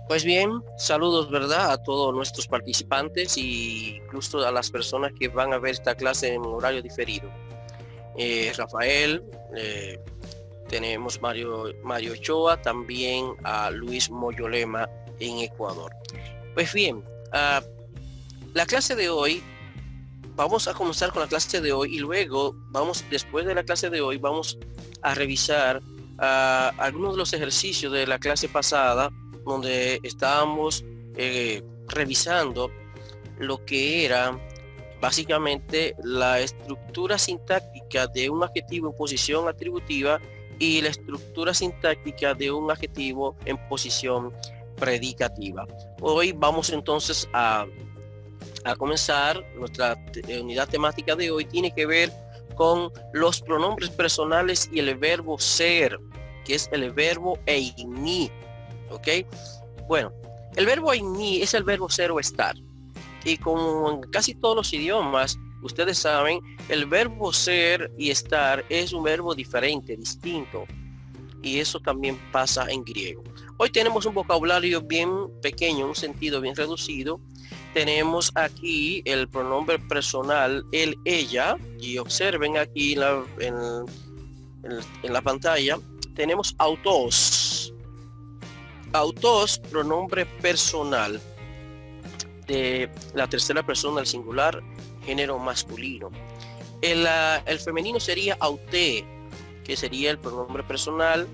Pues bien, saludos, ¿verdad? A todos nuestros participantes y incluso a las personas que van a ver esta clase en horario diferido. Rafael, tenemos Mario Ochoa, también a Luis Moyolema en Ecuador. Pues bien, la clase de hoy, vamos a comenzar con la clase de hoy y luego después de la clase de hoy, vamos a revisar algunos de los ejercicios de la clase pasada, donde estábamos revisando lo que era básicamente la estructura sintáctica de un adjetivo en posición atributiva y la estructura sintáctica de un adjetivo en posición predicativa. Hoy vamos entonces a comenzar. Nuestra unidad temática de hoy tiene que ver con los pronombres personales y el verbo ser, que es el verbo eimi. ¿Ok? Bueno, el verbo eimi es el verbo ser o estar. Y como en casi todos los idiomas, ustedes saben, el verbo ser y estar es un verbo diferente, distinto. Y eso también pasa en griego. Hoy tenemos un vocabulario bien pequeño, un sentido bien reducido. Tenemos aquí el pronombre personal, él, ella. Y observen aquí en la pantalla, tenemos autos. Autos, pronombre personal de la tercera persona del singular, género masculino. El femenino sería aute, que sería el pronombre personal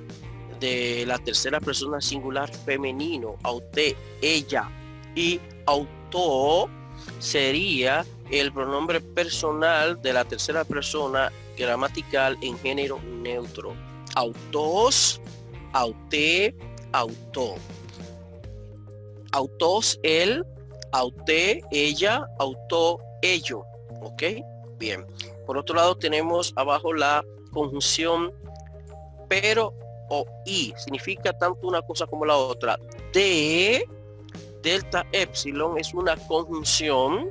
de la tercera persona singular femenino, aute, ella. Y auto sería el pronombre personal de la tercera persona gramatical en género neutro. Autos, aute, auto. Autos, él, auté, ella, autó, ello. ¿Ok? Bien. Por otro lado tenemos abajo la conjunción pero o y. Significa tanto una cosa como la otra. De, delta, epsilon es una conjunción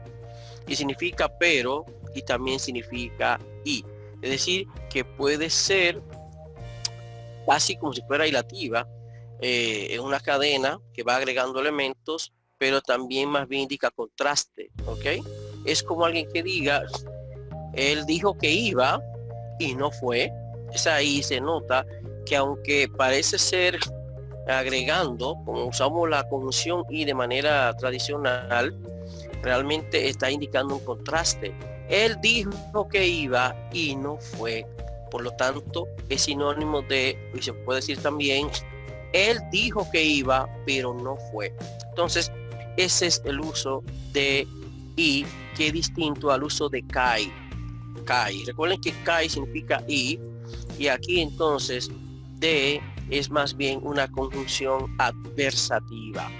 y significa pero y también significa y. Es decir, que puede ser casi como si fuera hilativa en una cadena que va agregando elementos, pero también más bien indica contraste, ¿ok? Es como alguien que diga, él dijo que iba y no fue. Es ahí se nota que aunque parece ser agregando, como usamos la conjunción y de manera tradicional, realmente está indicando un contraste. Él dijo que iba y no fue. Por lo tanto, es sinónimo de, y se puede decir también, él dijo que iba, pero no fue. Entonces, ese es el uso de y, que es distinto al uso de kai. Kai. Recuerden que kai significa y aquí entonces de es más bien una conjunción adversativa.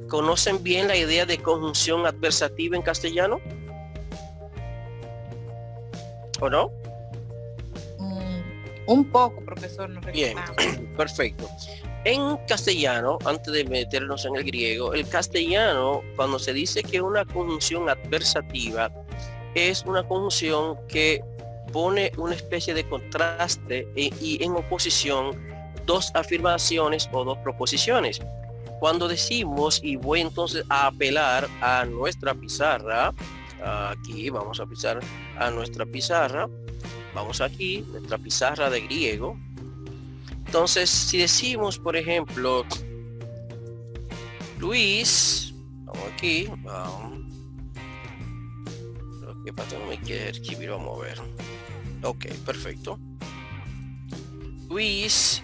¿Conocen bien la idea de conjunción adversativa en castellano? ¿O no? Un poco, profesor. No bien, perfecto. En castellano, antes de meternos en el griego, el castellano, cuando se dice que una conjunción adversativa es una conjunción que pone una especie de contraste y en oposición dos afirmaciones o dos proposiciones. Cuando decimos, y voy entonces a apelar a nuestra pizarra, aquí vamos a pisar a nuestra pizarra, vamos aquí, nuestra pizarra de griego. Entonces, si decimos, por ejemplo, Luis, vamos aquí, que para no me quiere escribir, vamos a ver. Ok, perfecto. Luis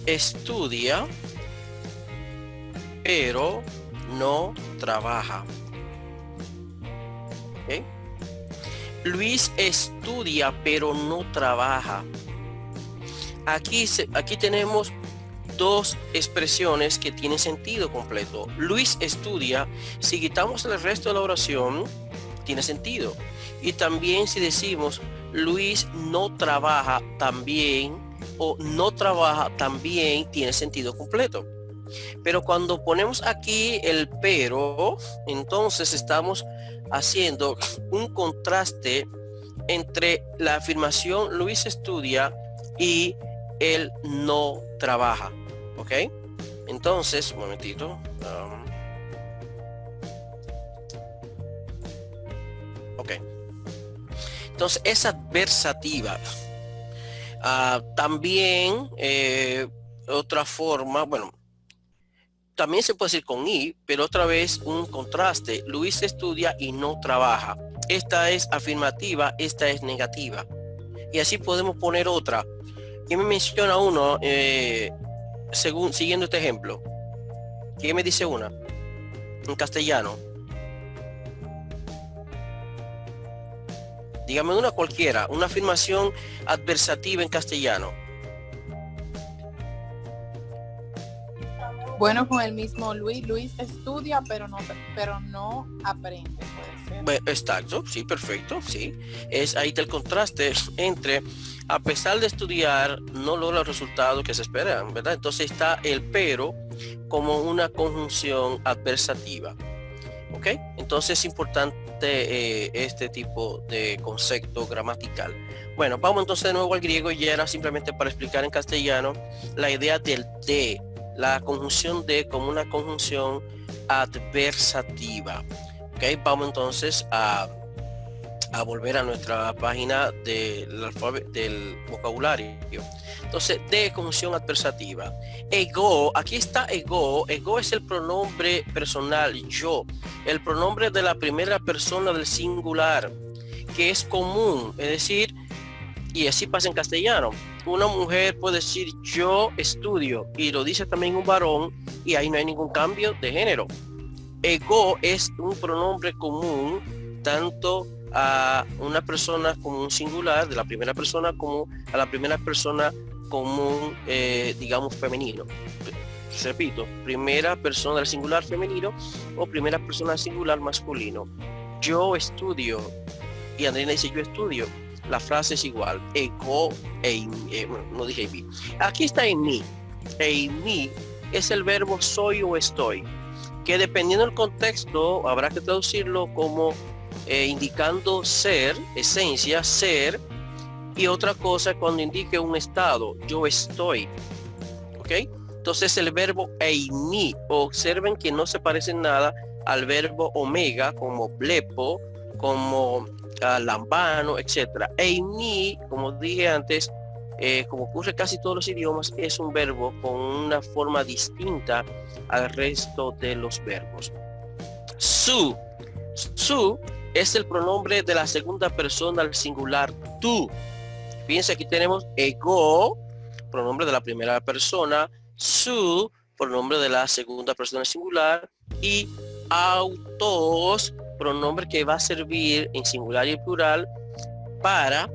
estudia, pero no trabaja. ¿Okay? Luis estudia, pero no trabaja. Aquí tenemos dos expresiones que tienen sentido completo. Luis estudia, si quitamos el resto de la oración, tiene sentido. Y también si decimos Luis no trabaja, también, o no trabaja, también tiene sentido completo. Pero cuando ponemos aquí el pero, entonces estamos haciendo un contraste entre la afirmación Luis estudia y él no trabaja. ¿ok? Entonces, un momentito. Ok. Entonces, es adversativa. También, otra forma, bueno, también se puede decir con I, pero otra vez un contraste. Luis estudia y no trabaja. Esta es afirmativa, esta es negativa. Y así podemos poner otra. ¿Quién me menciona uno siguiendo este ejemplo? ¿Quién me dice una? En castellano. Dígame una cualquiera, una afirmación adversativa en castellano. Bueno, con el mismo Luis. Luis estudia, pero no aprende, puede ser. Bueno, exacto, sí, perfecto, sí. Es ahí está el contraste entre, a pesar de estudiar, no logra los resultados que se esperan, ¿verdad? Entonces está el pero como una conjunción adversativa. ¿Ok? Entonces es importante este tipo de concepto gramatical. Bueno, vamos entonces de nuevo al griego, y ya era simplemente para explicar en castellano la idea del de, la conjunción de como una conjunción adversativa. ¿Ok? Vamos entonces a volver a nuestra página del vocabulario. Entonces, de conjunción adversativa. Ego, aquí está ego. Ego es el pronombre personal, yo. El pronombre de la primera persona del singular, que es común. Es decir, y así pasa en castellano. Una mujer puede decir yo estudio, y lo dice también un varón, y ahí no hay ningún cambio de género. Ego es un pronombre común tanto a una persona como un singular de la primera persona como a la primera persona común, digamos, femenino. Repito, primera persona del singular femenino o primera persona del singular masculino. Yo estudio, y Andrina dice yo estudio. La frase es igual. Ego, no dije en mí. Aquí está en mí. En mí es el verbo soy o estoy, que dependiendo del contexto habrá que traducirlo como indicando ser, esencia, ser, y otra cosa cuando indique un estado, yo estoy. ¿Ok? Entonces el verbo eimi, observen que no se parece en nada al verbo omega, como blepo, como lambano, etcétera. Eimi, como dije antes, como ocurre casi todos los idiomas, es un verbo con una forma distinta al resto de los verbos. Su es el pronombre de la segunda persona al singular tú. Fíjense, aquí tenemos ego, pronombre de la primera persona, su, pronombre de la segunda persona singular, y autos, pronombre que va a servir en singular y plural para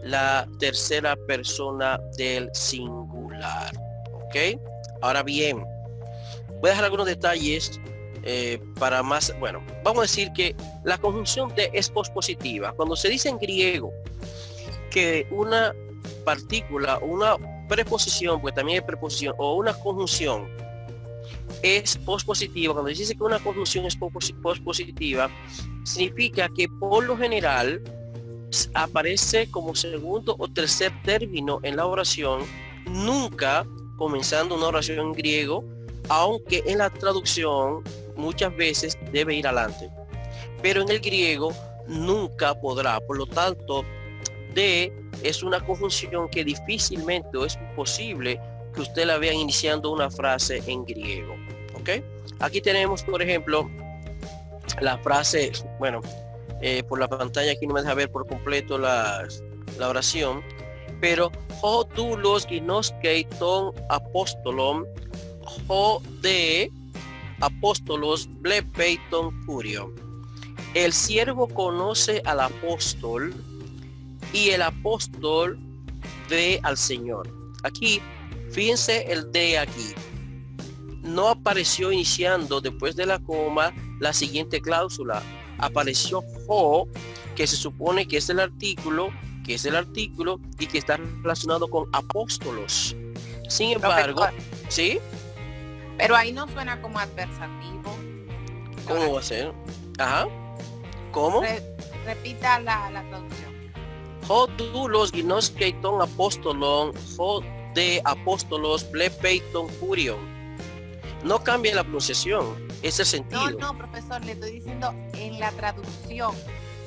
la tercera persona del singular. ¿Ok? Ahora bien, voy a dejar algunos detalles para más. Bueno, vamos a decir que la conjunción de es pospositiva. Cuando se dice en griego que una partícula, una preposición, pues también hay preposición, o una conjunción es pospositiva, cuando se dice que una conjunción es pospositiva, significa que por lo general aparece como segundo o tercer término en la oración, nunca comenzando una oración en griego, aunque en la traducción muchas veces debe ir adelante, pero en el griego nunca podrá. Por lo tanto, de es una conjunción que difícilmente o es imposible que usted la vea iniciando una frase en griego. ¿Ok? Aquí tenemos, por ejemplo, la frase, bueno, por la pantalla aquí no me deja ver por completo la oración, pero ho doulos ginoskei ton apostolon, ho de apóstolos blepeiton curio. El siervo conoce al apóstol y el apóstol ve al Señor. Aquí, fíjense el de aquí. No apareció iniciando después de la coma la siguiente cláusula. Apareció ho, que se supone que es el artículo, y que está relacionado con apóstolos. Sin embargo, ¿sí? Pero ahí no suena como adversativo. ¿Cómo va a ser? Ajá. ¿Cómo? Repita la traducción. Ho doulos ginoskei ton apostolon, ho de apóstolos pleiton curion. No cambia la pronunciación, es el sentido. No, profesor, le estoy diciendo en la traducción.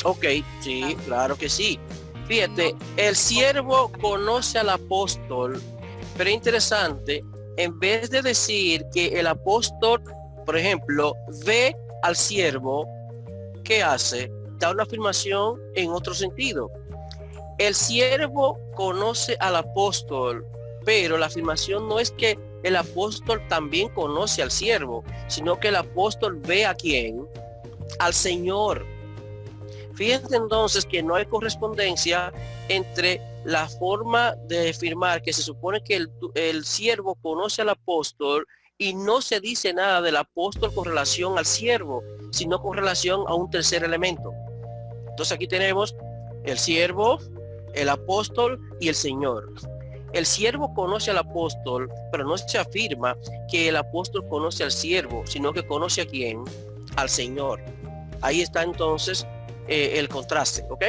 Ok, sí, claro que sí. Fíjate, el siervo conoce al apóstol, pero interesante, en vez de decir que el apóstol, por ejemplo, ve al siervo, ¿qué hace? Da una afirmación en otro sentido. El siervo conoce al apóstol, pero la afirmación no es que el apóstol también conoce al siervo, sino que el apóstol ve a quién, al Señor. Fíjense entonces que no hay correspondencia entre la forma de afirmar que se supone que el siervo conoce al apóstol y no se dice nada del apóstol con relación al siervo, sino con relación a un tercer elemento. Entonces aquí tenemos el siervo, el apóstol y el Señor. El siervo conoce al apóstol, pero no se afirma que el apóstol conoce al siervo, sino que conoce a quién, al Señor. Ahí está entonces el contraste, ¿ok?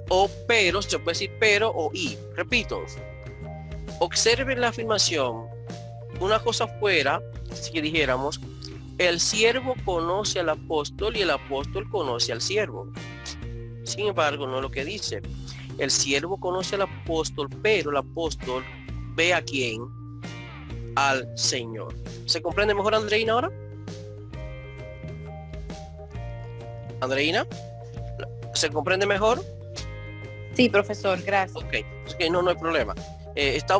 O pero, se puede decir pero o y. Repito, observen la afirmación. Una cosa fuera, si dijéramos, el siervo conoce al apóstol y el apóstol conoce al siervo. Sin embargo, no es lo que dice. El siervo conoce al apóstol, pero el apóstol ve a quién, al Señor. ¿Se comprende mejor, Andreina, ahora? Andreina, ¿se comprende mejor? Sí, profesor, gracias. Ok, no hay problema.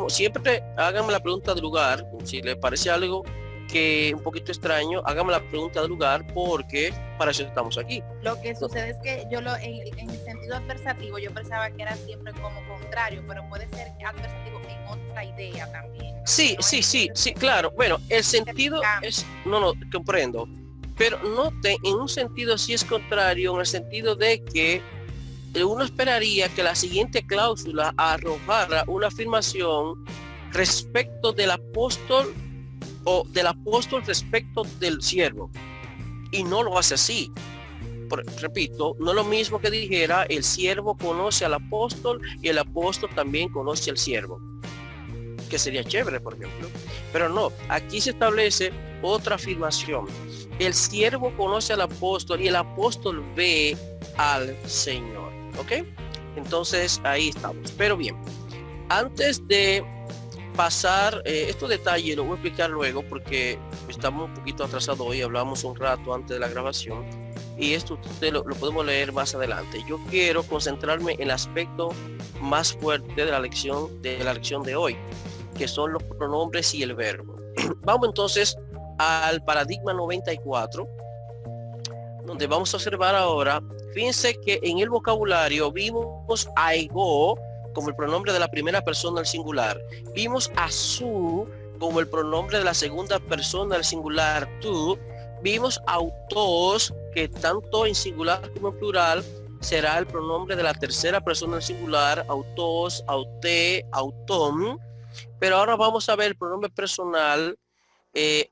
Siempre háganme la pregunta de lugar. Si les parece algo que un poquito extraño, háganme la pregunta de lugar, porque para eso estamos aquí. Lo que sucede es que yo en el sentido adversativo yo pensaba que era siempre como contrario, pero puede ser adversativo en otra idea también. Sí, claro. Bueno, el sentido es, no, comprendo. Pero note, en un sentido sí es contrario, en el sentido de que uno esperaría que la siguiente cláusula arrojara una afirmación respecto del apóstol o del apóstol respecto del siervo, y no lo hace así. Repito, no es lo mismo que dijera el siervo conoce al apóstol y el apóstol también conoce al siervo, que sería chévere, por ejemplo, pero no, aquí se establece otra afirmación. El siervo conoce al apóstol y el apóstol ve al Señor. ¿Ok? Entonces ahí estamos. Pero bien, antes de pasar estos detalles, lo voy a explicar luego porque estamos un poquito atrasados hoy, hablamos un rato antes de la grabación y esto usted lo podemos leer más adelante. Yo quiero concentrarme en el aspecto más fuerte de la lección de hoy, que son los pronombres y el verbo. Vamos entonces al paradigma 94, donde vamos a observar ahora. Fíjense que en el vocabulario vimos a ego como el pronombre de la primera persona del singular, vimos a su como el pronombre de la segunda persona del singular tú, vimos autos, que tanto en singular como en plural será el pronombre de la tercera persona del singular, autos, auté, autom. Pero ahora vamos a ver el pronombre personal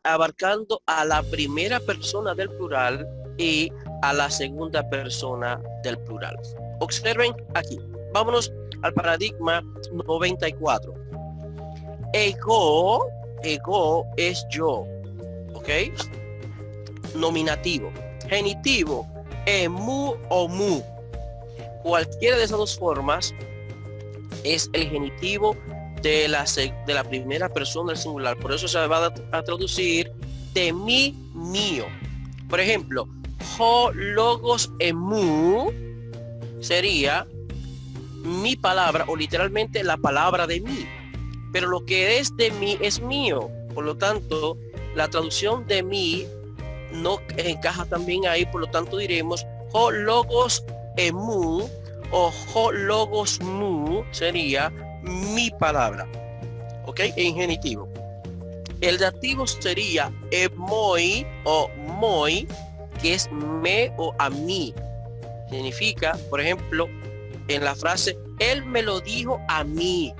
abarcando a la primera persona del plural y a la segunda persona del plural. Observen aquí. Vámonos al paradigma 94. Ego es yo, ¿ok? Nominativo. Genitivo, emu o mu. Cualquiera de esas dos formas es el genitivo de la primera persona del singular. Por eso se va a traducir de mí, mío. Por ejemplo, ho logos emu sería mi palabra, o literalmente la palabra de mí, pero lo que es de mí es mío. Por lo tanto, la traducción de mí no encaja también ahí. Por lo tanto, diremos ho logos emu o ho logos mu sería mi palabra, ok, en genitivo. El dativo sería emoi o moi, que es me o a mí. Significa, por ejemplo, en la frase él me lo dijo a mí.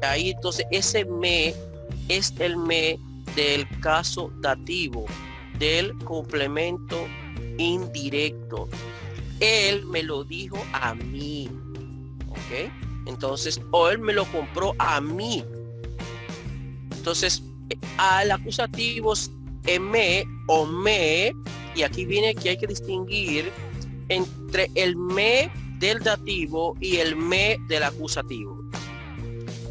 Ahí entonces ese me es el me del caso dativo, del complemento indirecto. Él me lo dijo a mí. ¿Ok? Entonces, o él me lo compró a mí. Entonces, al acusativo me o me, y aquí viene que hay que distinguir entre el me del dativo y el me del acusativo.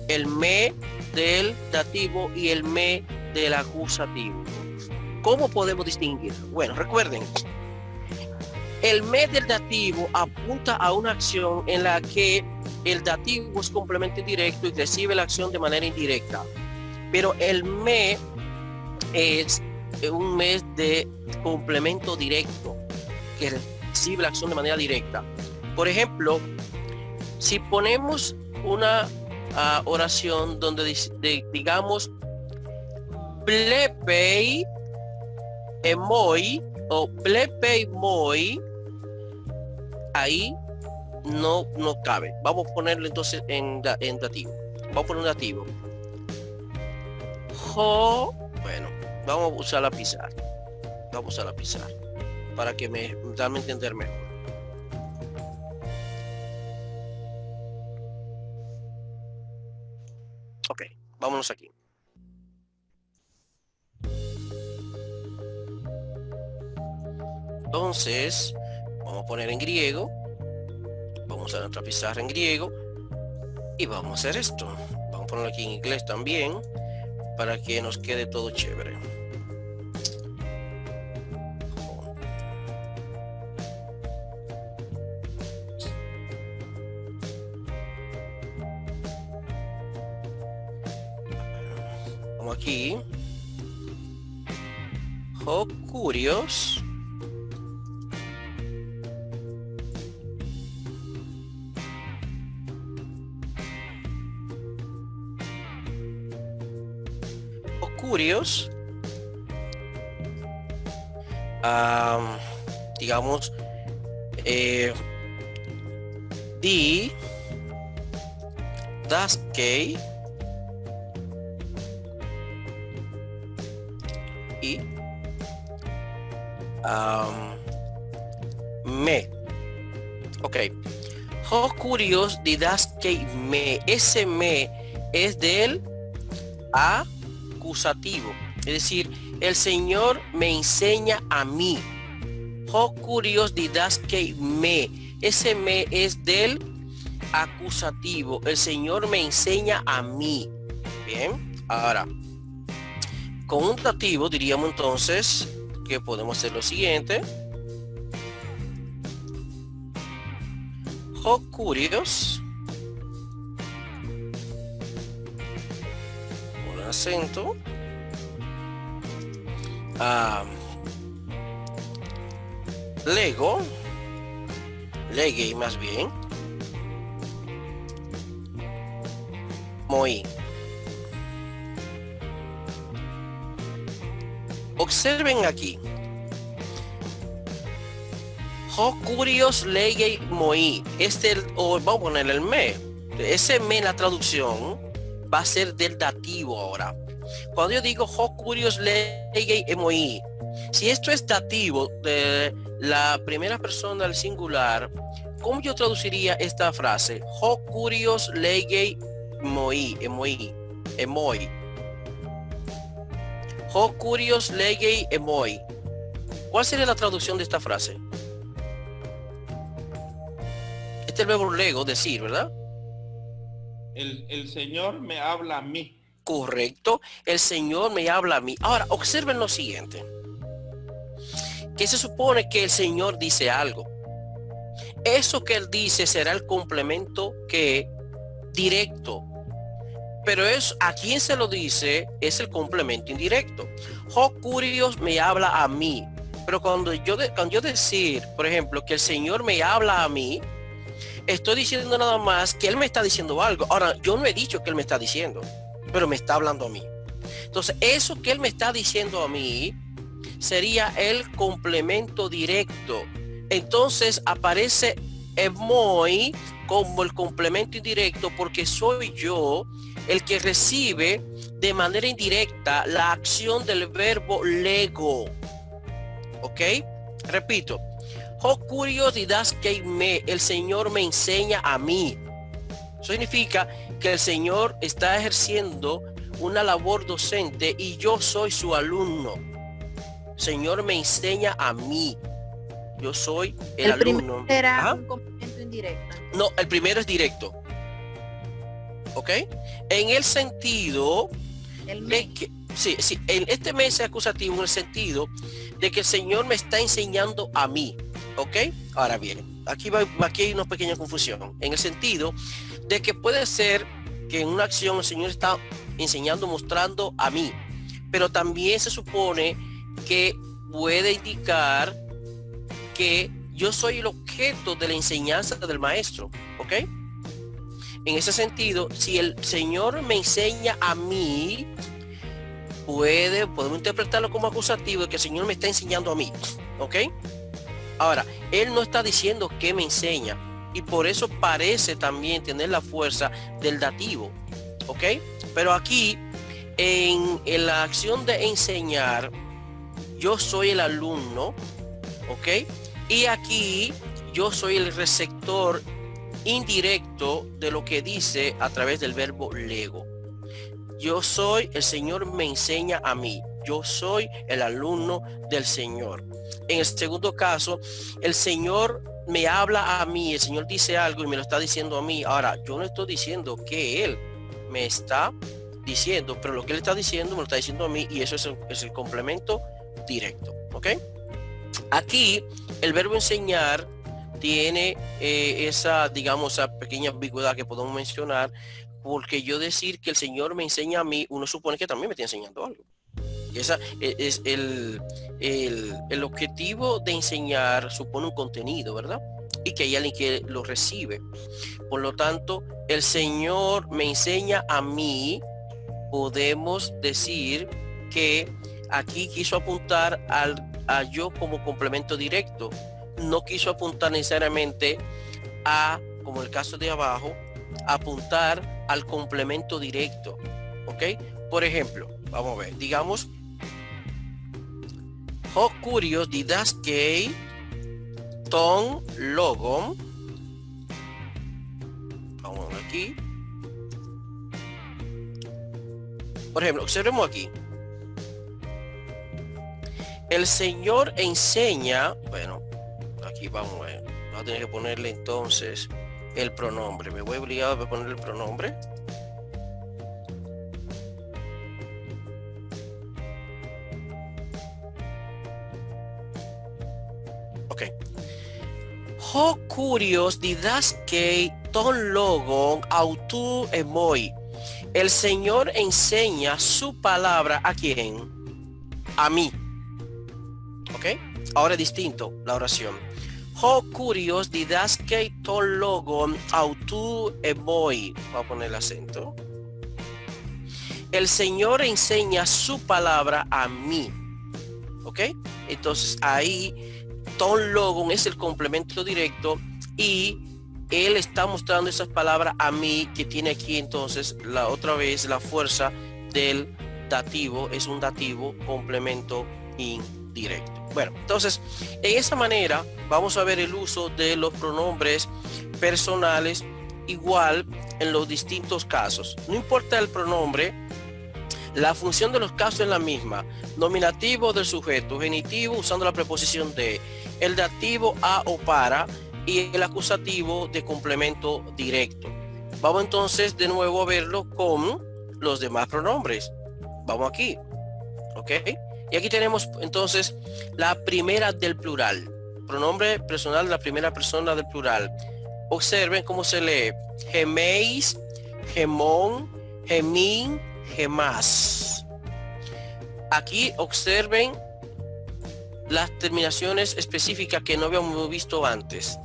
El me del dativo y el me del acusativo. ¿Cómo podemos distinguir? Bueno, recuerden, el me del dativo apunta a una acción en la que el dativo es complemento indirecto y recibe la acción de manera indirecta. Pero el me es un me de complemento directo que recibe la acción de manera directa. Por ejemplo, si ponemos una oración donde digamos plepei emoi o plepei moi, ahí no cabe. Vamos a ponerlo entonces en dativo. Vamos a poner un dativo. Bueno, vamos a usar la pizarra. Vamos a usar la pizarra para que me darme a entender mejor. Ok, vámonos aquí. Entonces, vamos a poner en griego. Vamos a usar nuestra pizarra en griego. Y vamos a hacer esto. Vamos a ponerlo aquí en inglés también, para que nos quede todo chévere. Vamos aquí. Curios. Curios, digamos, di das que y me. Ok, curios di das que me. Ese me es del acusativo, es decir, el Señor me enseña a mí. Curios didas que me, ese me es del acusativo, el Señor me enseña a mí. Bien, ahora con un dativo diríamos entonces que podemos hacer lo siguiente. Curios, acento, legui más bien, moi. Observen aquí. Curios legui moi. Vamos a ponerle el me. Ese me en la traducción va a ser del dativo ahora. Cuando yo digo curios legei emoi, si esto es dativo de la primera persona del singular, ¿cómo yo traduciría esta frase? Curios legei emoi. Curios legei emoi. ¿Cuál sería la traducción de esta frase? Este es el verbo lego, decir, ¿verdad? El Señor me habla a mí. Correcto, el Señor me habla a mí. Ahora, observen lo siguiente. Que se supone que el Señor dice algo. Eso que Él dice será el complemento que directo. Pero es a quien se lo dice es el complemento indirecto. Curios me habla a mí. Pero cuando yo decir, por ejemplo, que el Señor me habla a mí, estoy diciendo nada más que Él me está diciendo algo. Ahora, yo no he dicho que Él me está diciendo, pero me está hablando a mí. Entonces, eso que Él me está diciendo a mí sería el complemento directo. Entonces, aparece emoi como el complemento indirecto porque soy yo el que recibe de manera indirecta la acción del verbo lego. ¿Ok? Repito. Curios didas que me, el Señor me enseña a mí. Eso significa que el Señor está ejerciendo una labor docente y yo soy su alumno. El Señor me enseña a mí. Yo soy el alumno. Será Ajá. un complemento indirecto. No, el primero es directo. ¿Ok? En el sentido El de me. que, sí, en este mes es acusativo en el sentido de que el Señor me está enseñando a mí. ¿Ok? Ahora bien, aquí hay una pequeña confusión. En el sentido de que puede ser que en una acción el Señor está enseñando, mostrando a mí. Pero también se supone que puede indicar que yo soy el objeto de la enseñanza del maestro, ¿ok? En ese sentido, si el Señor me enseña a mí, podemos interpretarlo como acusativo de que el Señor me está enseñando a mí, ¿ok? Ahora, Él no está diciendo que me enseña y por eso parece también tener la fuerza del dativo, ¿ok? Pero aquí, en la acción de enseñar, yo soy el alumno, ¿ok? Y aquí yo soy el receptor indirecto de lo que dice a través del verbo lego. Yo soy, el Señor me enseña a mí. Yo soy el alumno del Señor. En el segundo caso, el Señor me habla a mí, el Señor dice algo y me lo está diciendo a mí. Ahora, yo no estoy diciendo que Él me está diciendo, pero lo que Él está diciendo me lo está diciendo a mí y eso es el complemento directo, ¿ok? Aquí el verbo enseñar tiene esa, digamos, esa pequeña ambigüedad que podemos mencionar, porque yo decir que el Señor me enseña a mí, uno supone que también me está enseñando algo. Y esa es el objetivo de enseñar, supone un contenido, ¿verdad? Y que hay alguien que lo recibe. Por lo tanto, el Señor me enseña a mí, podemos decir que aquí quiso apuntar a yo como complemento directo. No quiso apuntar necesariamente a, como el caso de abajo, apuntar al complemento directo, ¿ok? Por ejemplo, vamos a ver, digamos, ho curios didaskei ton logon. Vamos a ver aquí. Por ejemplo, observemos aquí. El Señor enseña, bueno, aquí vamos a ver, vamos a tener que ponerle entonces el pronombre. Me voy obligado a poner el pronombre. Ok. Ho curios didaskei ton logon autu emoi. El Señor enseña su palabra ¿a quién? A mí. ¿Ok? Ahora es distinto la oración. Ho curios didaskei ton logon autu emoi. Voy a poner el acento. El Señor enseña su palabra a mí. ¿Ok? Entonces ahí ton logon es el complemento directo y Él está mostrando esas palabras a mí, que tiene aquí entonces la otra vez la fuerza del dativo. Es un dativo complemento indirecto. Bueno, entonces en esa manera vamos a ver el uso de los pronombres personales igual en los distintos casos. No importa el pronombre, la función de los casos es la misma. Nominativo del sujeto, genitivo usando la preposición de, el dativo a o para y el acusativo de complemento directo. Vamos entonces de nuevo a verlo con los demás pronombres. Vamos aquí, ¿ok? Y aquí tenemos entonces la primera del plural. Pronombre personal de la primera persona del plural. Observen cómo se lee. Geméis, gemón, gemín, gemás. Aquí observen las terminaciones específicas que no habíamos visto antes.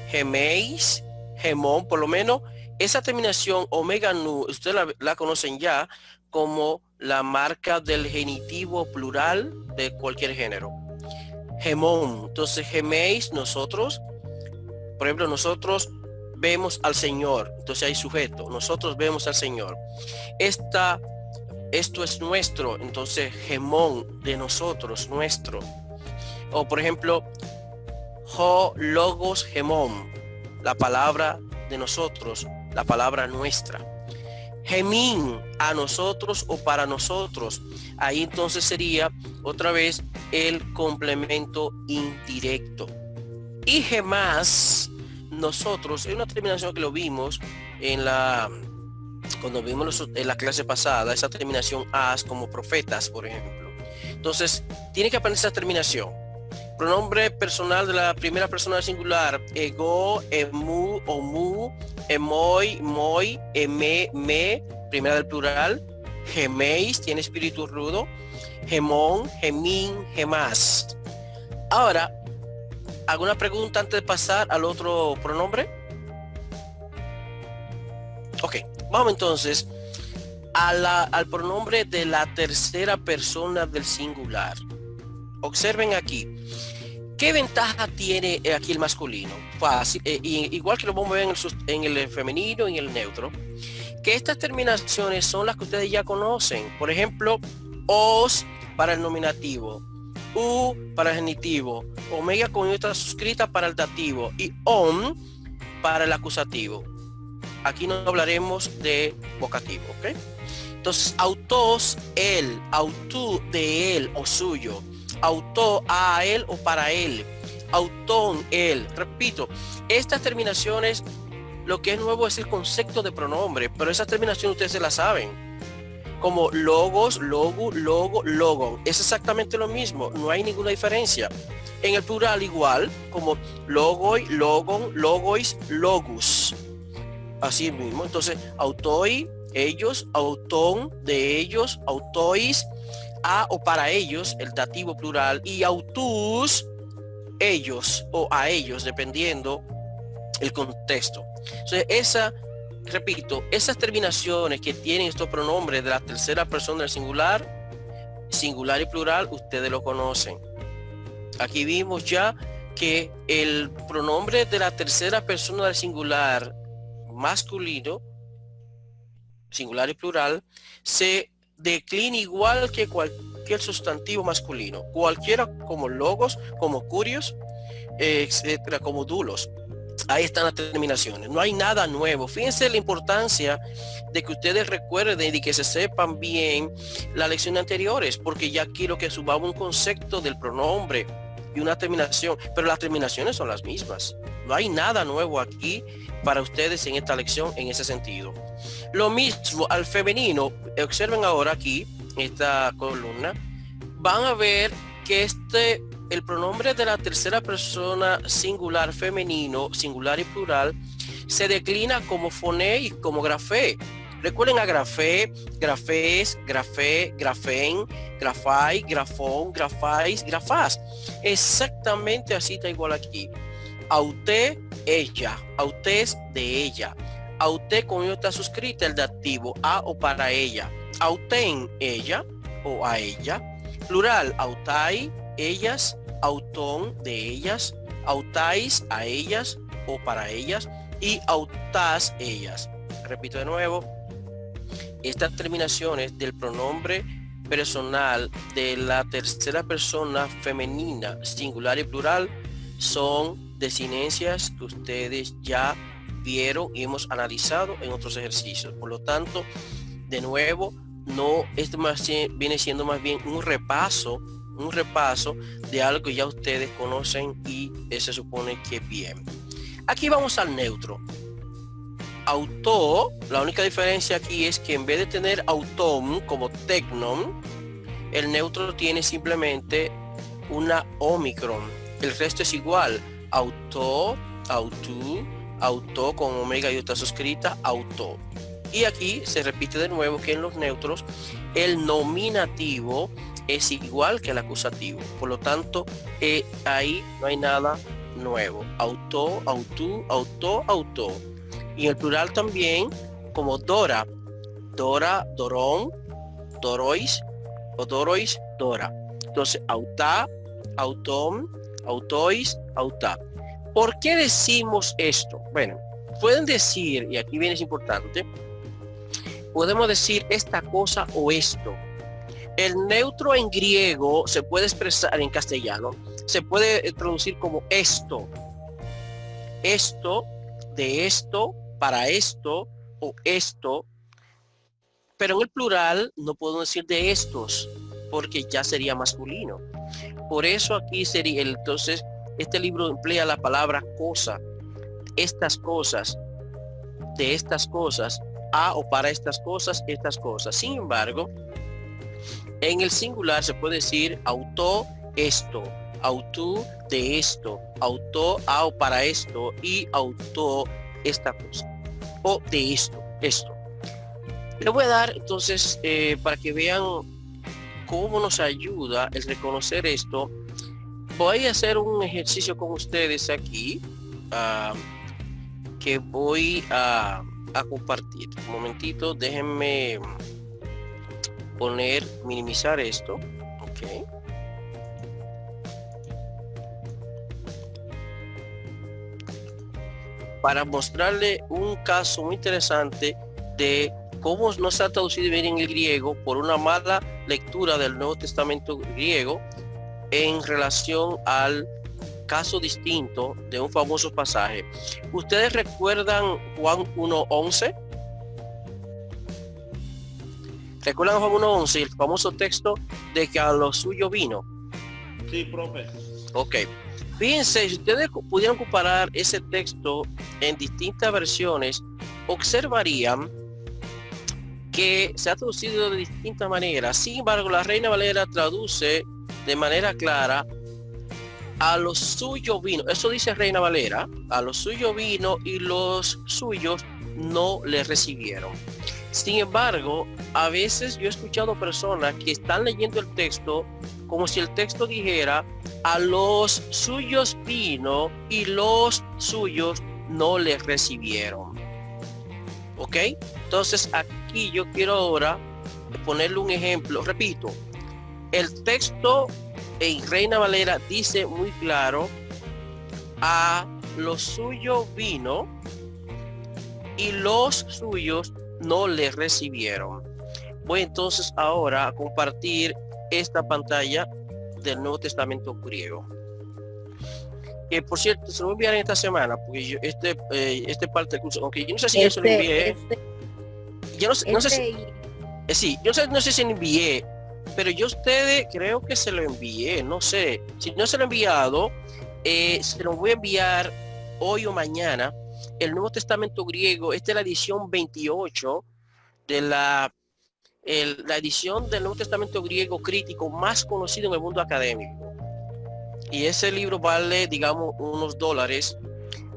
Geméis, gemón, por lo menos esa terminación omega nu, ustedes la conocen ya como la marca del genitivo plural de cualquier género. Gemón, entonces geméis, nosotros, por ejemplo, nosotros vemos al Señor, entonces hay sujeto, nosotros vemos al Señor. Esto es nuestro, entonces gemón, de nosotros, nuestro. O por ejemplo, ho logos gemón, la palabra de nosotros, la palabra nuestra. Gemín, a nosotros o para nosotros. Ahí entonces sería otra vez el complemento indirecto. Y gemás, nosotros, es una terminación que lo vimos cuando vimos en la clase pasada, esa terminación as como profetas, por ejemplo. Entonces, tiene que aprender esa terminación. Pronombre personal de la primera persona del singular: ego, emu, omu, emoi, moi, eme, me, primera del plural. Geméis, tiene espíritu rudo. Gemón, gemín, gemás. Ahora, ¿alguna pregunta antes de pasar al otro pronombre? Ok, vamos entonces al pronombre de la tercera persona del singular. Observen aquí. ¿Qué ventaja tiene aquí el masculino? Fácil, igual que lo vamos a ver en el femenino y en el neutro, que estas terminaciones son las que ustedes ya conocen. Por ejemplo, os para el nominativo, u para el genitivo, omega con otra suscrita para el dativo y om para el acusativo. Aquí no hablaremos de vocativo, ¿ok? Entonces, autos, él, autú, de él o suyo, auto, a él o para él, autón, él. Repito, estas terminaciones, lo que es nuevo es el concepto de pronombre, pero esas terminaciones ustedes se las saben. Como logos, logu, logo, logon. Es exactamente lo mismo, no hay ninguna diferencia. En el plural igual, como logoi, logon, logois, logus. Así mismo, entonces, autoi, ellos, autón, de ellos, autois, a o para ellos, el dativo plural, y autus, ellos o a ellos, dependiendo el contexto. Entonces, repito, esas terminaciones que tienen estos pronombres de la tercera persona del singular, singular y plural, ustedes lo conocen. Aquí vimos ya que el pronombre de la tercera persona del singular masculino, singular y plural, se declina igual que cualquier sustantivo masculino, cualquiera, como logos, como curios, etcétera, como dulos. Ahí están las terminaciones, no hay nada nuevo. Fíjense la importancia de que ustedes recuerden y que se sepan bien las lecciones anteriores, porque ya quiero que subamos un concepto del pronombre y una terminación, pero las terminaciones son las mismas. No hay nada nuevo aquí para ustedes en esta lección en ese sentido. Lo mismo al femenino. Observen ahora aquí esta columna, van a ver que el pronombre de la tercera persona singular femenino, singular y plural, se declina como foné y como grafé. Recuerden a grafé, grafés, grafé, grafén, grafai, grafón, grafais, grafás. Exactamente así está igual aquí. Auté, ella, autés, de ella. Auté con ello está suscrita el dativo a o para ella. Autén, ella o a ella. Plural, autai, ellas, autón, de ellas, autais, a ellas o para ellas, y autás, ellas. Repito de nuevo, estas terminaciones del pronombre personal de la tercera persona femenina, singular y plural, son desinencias que ustedes ya vieron y hemos analizado en otros ejercicios. Por lo tanto, de nuevo, esto viene siendo más bien un repaso de algo que ya ustedes conocen y se supone que bien. Aquí vamos al neutro. Auto, la única diferencia aquí es que en vez de tener autom como tecnon, el neutro tiene simplemente una omicron. El resto es igual. Auto, autú, auto con omega y otra suscrita, auto. Y aquí se repite de nuevo que en los neutros el nominativo es igual que el acusativo. Por lo tanto, ahí no hay nada nuevo. Auto, autú, auto, auto. Y en el plural también, como Dora, Dora, Dorón, Dorois o Dorois, Dora. Entonces, autá, autón, autois, autá. ¿Por qué decimos esto? Bueno, pueden decir, y aquí viene es importante, podemos decir esta cosa o esto. El neutro en griego se puede expresar en castellano, se puede traducir como esto. Esto, de esto, para esto o esto, pero en el plural no puedo decir de estos, porque ya sería masculino. Por eso aquí sería, entonces, este libro emplea la palabra cosa, estas cosas, de estas cosas, a o para estas cosas. Sin embargo, en el singular se puede decir auto esto, auto de esto, auto a o para esto y auto esta cosa o de esto. Le voy a dar entonces para que vean cómo nos ayuda el reconocer esto. Voy a hacer un ejercicio con ustedes aquí que voy a compartir. Un momentito, déjenme minimizar esto. Ok. Para mostrarle un caso muy interesante de cómo no se ha traducido bien en el griego por una mala lectura del Nuevo Testamento griego en relación al caso distinto de un famoso pasaje. ¿Ustedes recuerdan Juan 1:11? ¿Recuerdan Juan 1:11, el famoso texto de que a lo suyo vino? Sí, profe. Ok. Fíjense, si ustedes pudieran comparar ese texto en distintas versiones, observarían que se ha traducido de distintas maneras. Sin embargo, la Reina Valera traduce de manera clara: a lo suyo vino. Eso dice Reina Valera: a lo suyo vino y los suyos no le recibieron. Sin embargo, a veces yo he escuchado personas que están leyendo el texto como si el texto dijera: a los suyos vino y los suyos no le recibieron. ¿Ok? Entonces aquí yo quiero ahora ponerle un ejemplo. Repito, el texto en Reina Valera dice muy claro: a lo suyo vino y los suyos no le recibieron. Voy entonces ahora a compartir esta pantalla del Nuevo Testamento griego, que por cierto se lo voy a enviar en esta semana, porque yo este parte del curso, aunque yo no sé si yo se lo envié, yo no sé si, sí, yo no sé si lo envié, pero yo a ustedes creo que se lo envié, no sé, si no se lo he enviado, se lo voy a enviar hoy o mañana. El Nuevo Testamento griego, esta es la edición 28 de la edición del Nuevo Testamento griego crítico más conocido en el mundo académico. Y ese libro vale, digamos, unos $,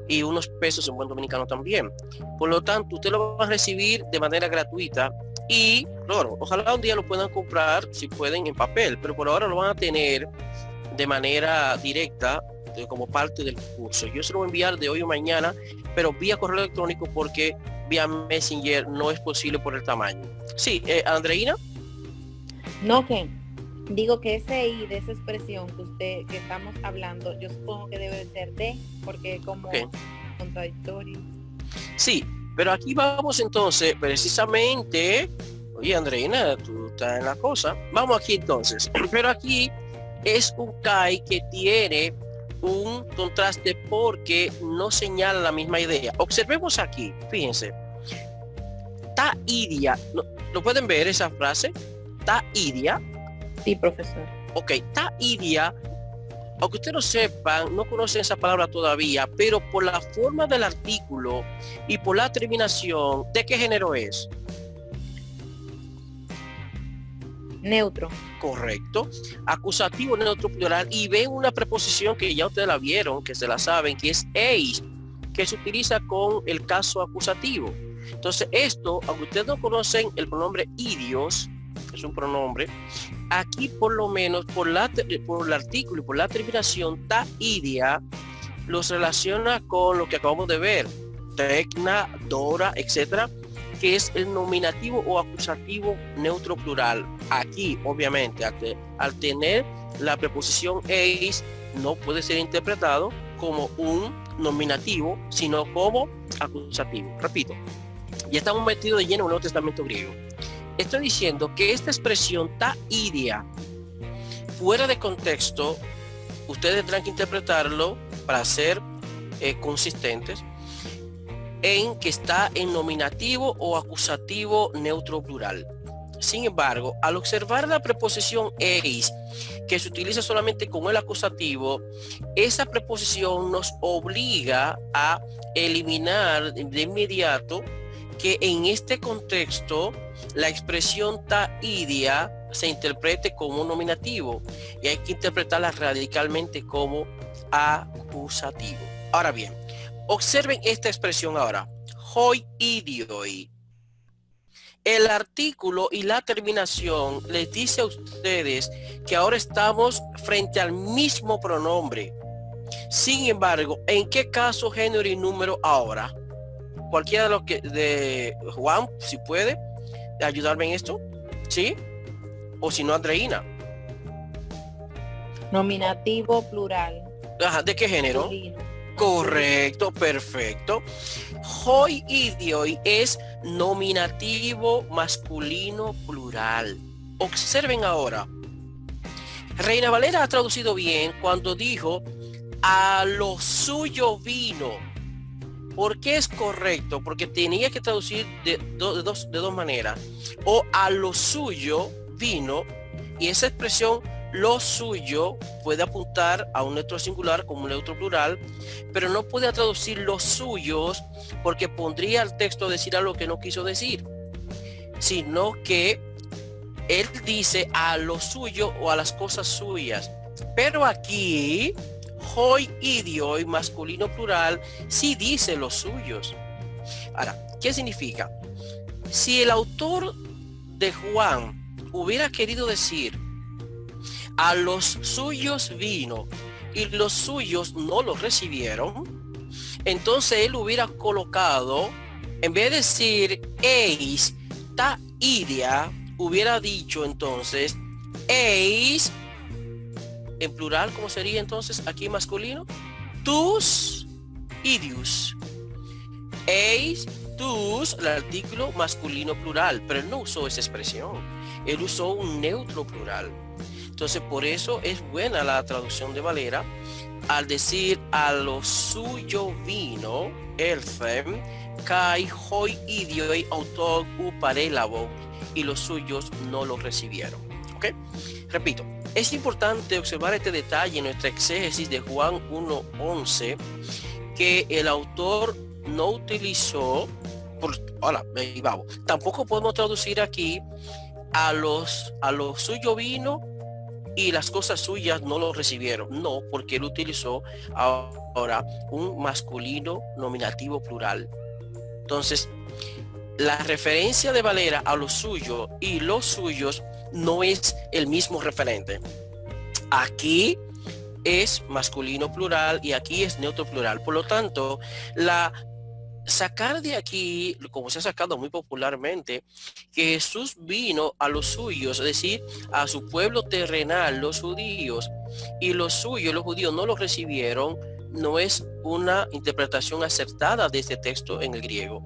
y unos pesos en buen dominicano también. Por lo tanto, usted lo va a recibir de manera gratuita y, claro, ojalá un día lo puedan comprar, si pueden, en papel, pero por ahora lo van a tener de manera directa como parte del curso. Yo se lo voy a enviar de hoy o mañana, pero vía correo electrónico, porque vía Messenger no es posible por el tamaño. Sí, Andreina. No, que digo que ese I de esa expresión que estamos hablando, yo supongo que debe ser de, porque como contradictorio. Sí, pero aquí vamos entonces precisamente. Oye, Andreina, tú estás en la cosa. Vamos aquí entonces. Pero aquí es un CAI que tiene un contraste porque no señala la misma idea. Observemos aquí, fíjense. Ta idia, ¿lo pueden ver esa frase? Ta idia. Sí, profesor. Ok, ta idia, aunque ustedes no sepan, no conocen esa palabra todavía, pero por la forma del artículo y por la terminación, ¿de qué género es? Neutro. Correcto. Acusativo neutro plural, y ven una preposición que ya ustedes la vieron, que se la saben, que es eis, que se utiliza con el caso acusativo. Entonces esto, aunque ustedes no conocen el pronombre idios, es un pronombre, aquí por lo menos por el artículo y por la terminación ta idia los relaciona con lo que acabamos de ver, tecna, dora, etcétera, que es el nominativo o acusativo neutro plural. Aquí, obviamente, al tener la preposición eis, no puede ser interpretado como un nominativo, sino como acusativo. Repito, ya estamos metidos de lleno en el Nuevo Testamento griego. Estoy diciendo que esta expresión ta idia, fuera de contexto, ustedes tendrán que interpretarlo para ser consistentes. en que está en nominativo o acusativo neutro plural. Sin embargo, al observar la preposición eis, que se utiliza solamente con el acusativo, esa preposición nos obliga a eliminar de inmediato que en este contexto la expresión ta idea se interprete como un nominativo y hay que interpretarla radicalmente como acusativo. Ahora bien, observen esta expresión ahora, hoi idioi. El artículo y la terminación les dice a ustedes que ahora estamos frente al mismo pronombre. Sin embargo, ¿en qué caso, género y número ahora? Cualquiera de los que de Juan, si puede ayudarme en esto, ¿sí? O si no, Andreina. Nominativo plural. Ajá, ¿de qué género? Masculino. Correcto, perfecto. Hoi idioi es nominativo masculino plural. Observen ahora. Reina Valera ha traducido bien cuando dijo a lo suyo vino. ¿Por qué es correcto? Porque tenía que traducir de dos maneras. O a lo suyo vino, y esa expresión lo suyo puede apuntar a un neutro singular como un neutro plural, pero no puede traducir los suyos porque pondría al texto decir algo que no quiso decir, sino que él dice a lo suyo o a las cosas suyas. Pero aquí hoi idioi masculino plural sí dice los suyos. Ahora, ¿qué significa? Si el autor de Juan hubiera querido decir a los suyos vino y los suyos no los recibieron, entonces él hubiera colocado, en vez de decir eis ta idea, hubiera dicho entonces eis en plural. ¿Cómo sería entonces aquí masculino? Tus idius. Eis, tus, el artículo masculino plural, pero él no usó esa expresión, él usó un neutro plural. Entonces por eso es buena la traducción de Valera al decir a lo suyo vino elfem kai hoi idioi autor uparelabo, y los suyos no lo recibieron. ¿Ok? Repito, es importante observar este detalle en nuestra exégesis de Juan 1:11, que el autor no utilizó, tampoco podemos traducir aquí a los suyo vino y las cosas suyas no lo recibieron. No, porque él utilizó ahora un masculino nominativo plural. Entonces, la referencia de Valera a lo suyo y los suyos no es el mismo referente. Aquí es masculino plural y aquí es neutro plural. Por lo tanto, sacar de aquí, como se ha sacado muy popularmente, que Jesús vino a los suyos, es decir, a su pueblo terrenal, los judíos, y los suyos, los judíos, no los recibieron, no es una interpretación acertada de este texto en el griego.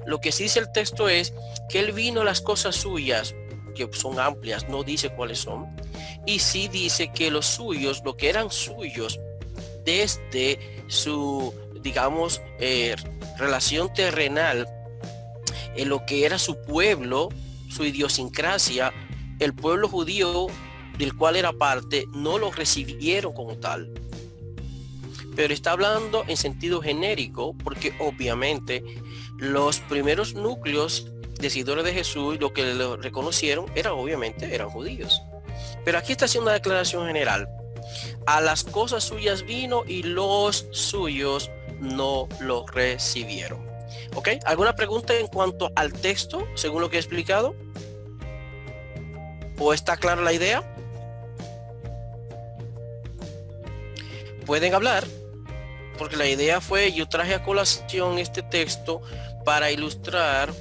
Lo que sí dice el texto es que él vino a las cosas suyas, que son amplias, no dice cuáles son, y sí dice que los suyos, lo que eran suyos desde su, digamos, relación terrenal, en lo que era su pueblo, su idiosincrasia, el pueblo judío del cual era parte, no lo recibieron como tal. Pero está hablando en sentido genérico, porque obviamente los primeros núcleos de seguidores de Jesús, lo que lo reconocieron eran judíos. Pero aquí está haciendo una declaración general. A las cosas suyas vino y los suyos no lo recibieron. ¿Ok? ¿Alguna pregunta en cuanto al texto, según lo que he explicado? ¿O está clara la idea? Pueden hablar, porque la idea fue, yo traje a colación este texto para ilustrar,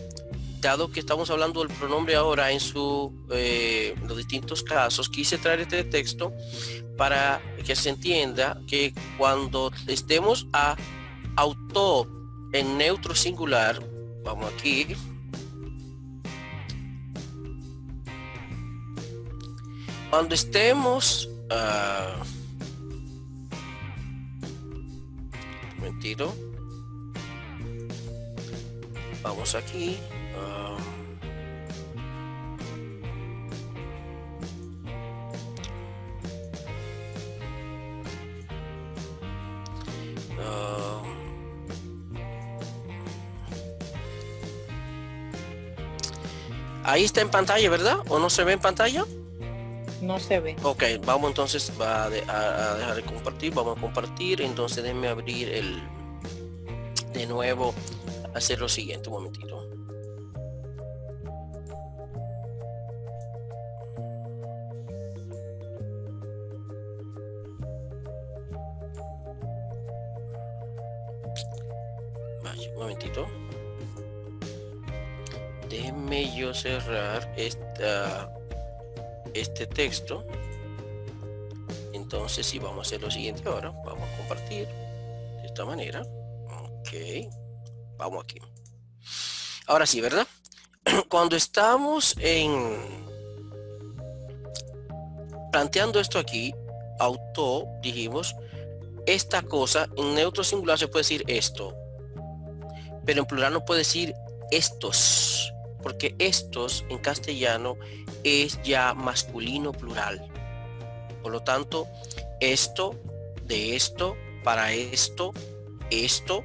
dado que estamos hablando del pronombre ahora en los distintos casos, quise traer este texto para que se entienda que cuando estemos a autor en neutro singular, vamos aquí, cuando estemos un momentito, vamos aquí. Ahí está en pantalla, ¿verdad? ¿O no se ve en pantalla? No se ve. Ok, vamos entonces a dejar de compartir. Vamos a compartir. Entonces déjenme abrir de nuevo, hacer lo siguiente, un momentito. Vaya, un momentito. Déjenme yo cerrar este texto. Entonces sí, vamos a hacer lo siguiente ahora. Vamos a compartir de esta manera. Ok, vamos aquí. Ahora sí, ¿verdad? Cuando estamos planteando esto aquí, auto, dijimos, esta cosa, en neutro singular se puede decir esto, pero en plural no puede decir estos, porque estos en castellano es ya masculino plural. Por lo tanto, esto, de esto, para esto, esto,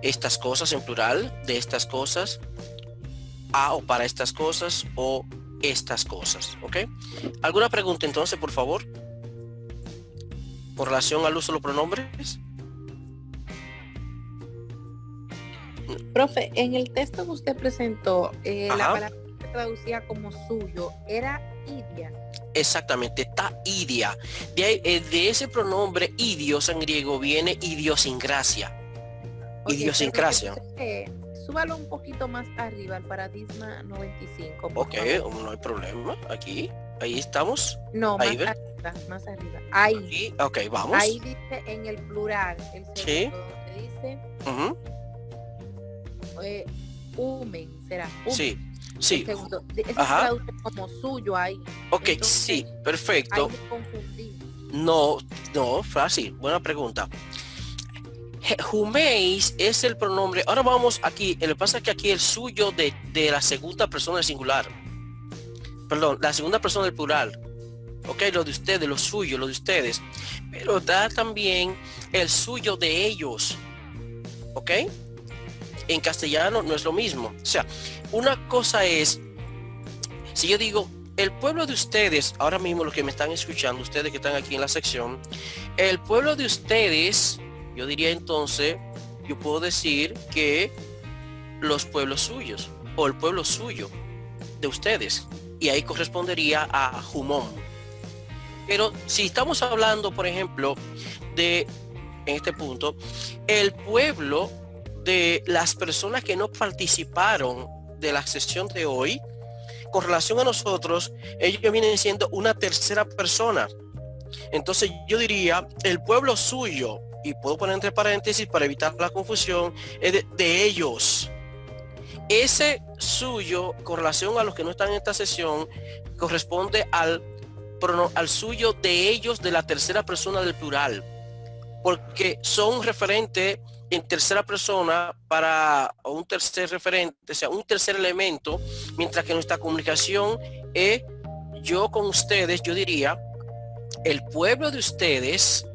estas cosas en plural, de estas cosas, a o para estas cosas o estas cosas, ¿ok? ¿Alguna pregunta entonces, por favor? Con relación al uso de los pronombres. Profe, en el texto que usted presentó, la palabra que se traducía como suyo era idia. Exactamente, ta idia. De ese pronombre idios en griego viene idiosincrasia. Idiosincrasia. Súbalo un poquito más arriba, al paradigma 95. Ok, favor. No hay problema. Aquí, ahí estamos. No, ahí más arriba. Ahí. Aquí, ok, vamos. Ahí dice en el plural, el segundo, sí. Donde dice humen, será. Humen. Sí, sí. El segundo, ese traduce como suyo ahí. Ok, entonces, sí, perfecto. Ahí me confundí. No, fácil, buena pregunta. Humeis es el pronombre. Ahora vamos aquí. Lo que pasa es que aquí el suyo de la segunda persona del singular. Perdón, la segunda persona del plural. Ok, lo de ustedes, lo suyo, lo de ustedes. Pero da también el suyo de ellos. Ok. En castellano no es lo mismo. O sea, una cosa es, si yo digo, el pueblo de ustedes, ahora mismo los que me están escuchando, ustedes que están aquí en la sección, el pueblo de ustedes, yo diría entonces, yo puedo decir que los pueblos suyos o el pueblo suyo de ustedes, y ahí correspondería a Humón. Pero si estamos hablando, por ejemplo, en este punto, el pueblo de las personas que no participaron de la sesión de hoy, con relación a nosotros, ellos vienen siendo una tercera persona. Entonces yo diría, el pueblo suyo, y puedo poner entre paréntesis para evitar la confusión, es de ellos. Ese suyo, con relación a los que no están en esta sesión, corresponde al suyo de ellos de la tercera persona del plural, porque son referentes en tercera persona para un tercer referente, o sea, un tercer elemento, mientras que nuestra comunicación es yo con ustedes, yo diría el pueblo de ustedes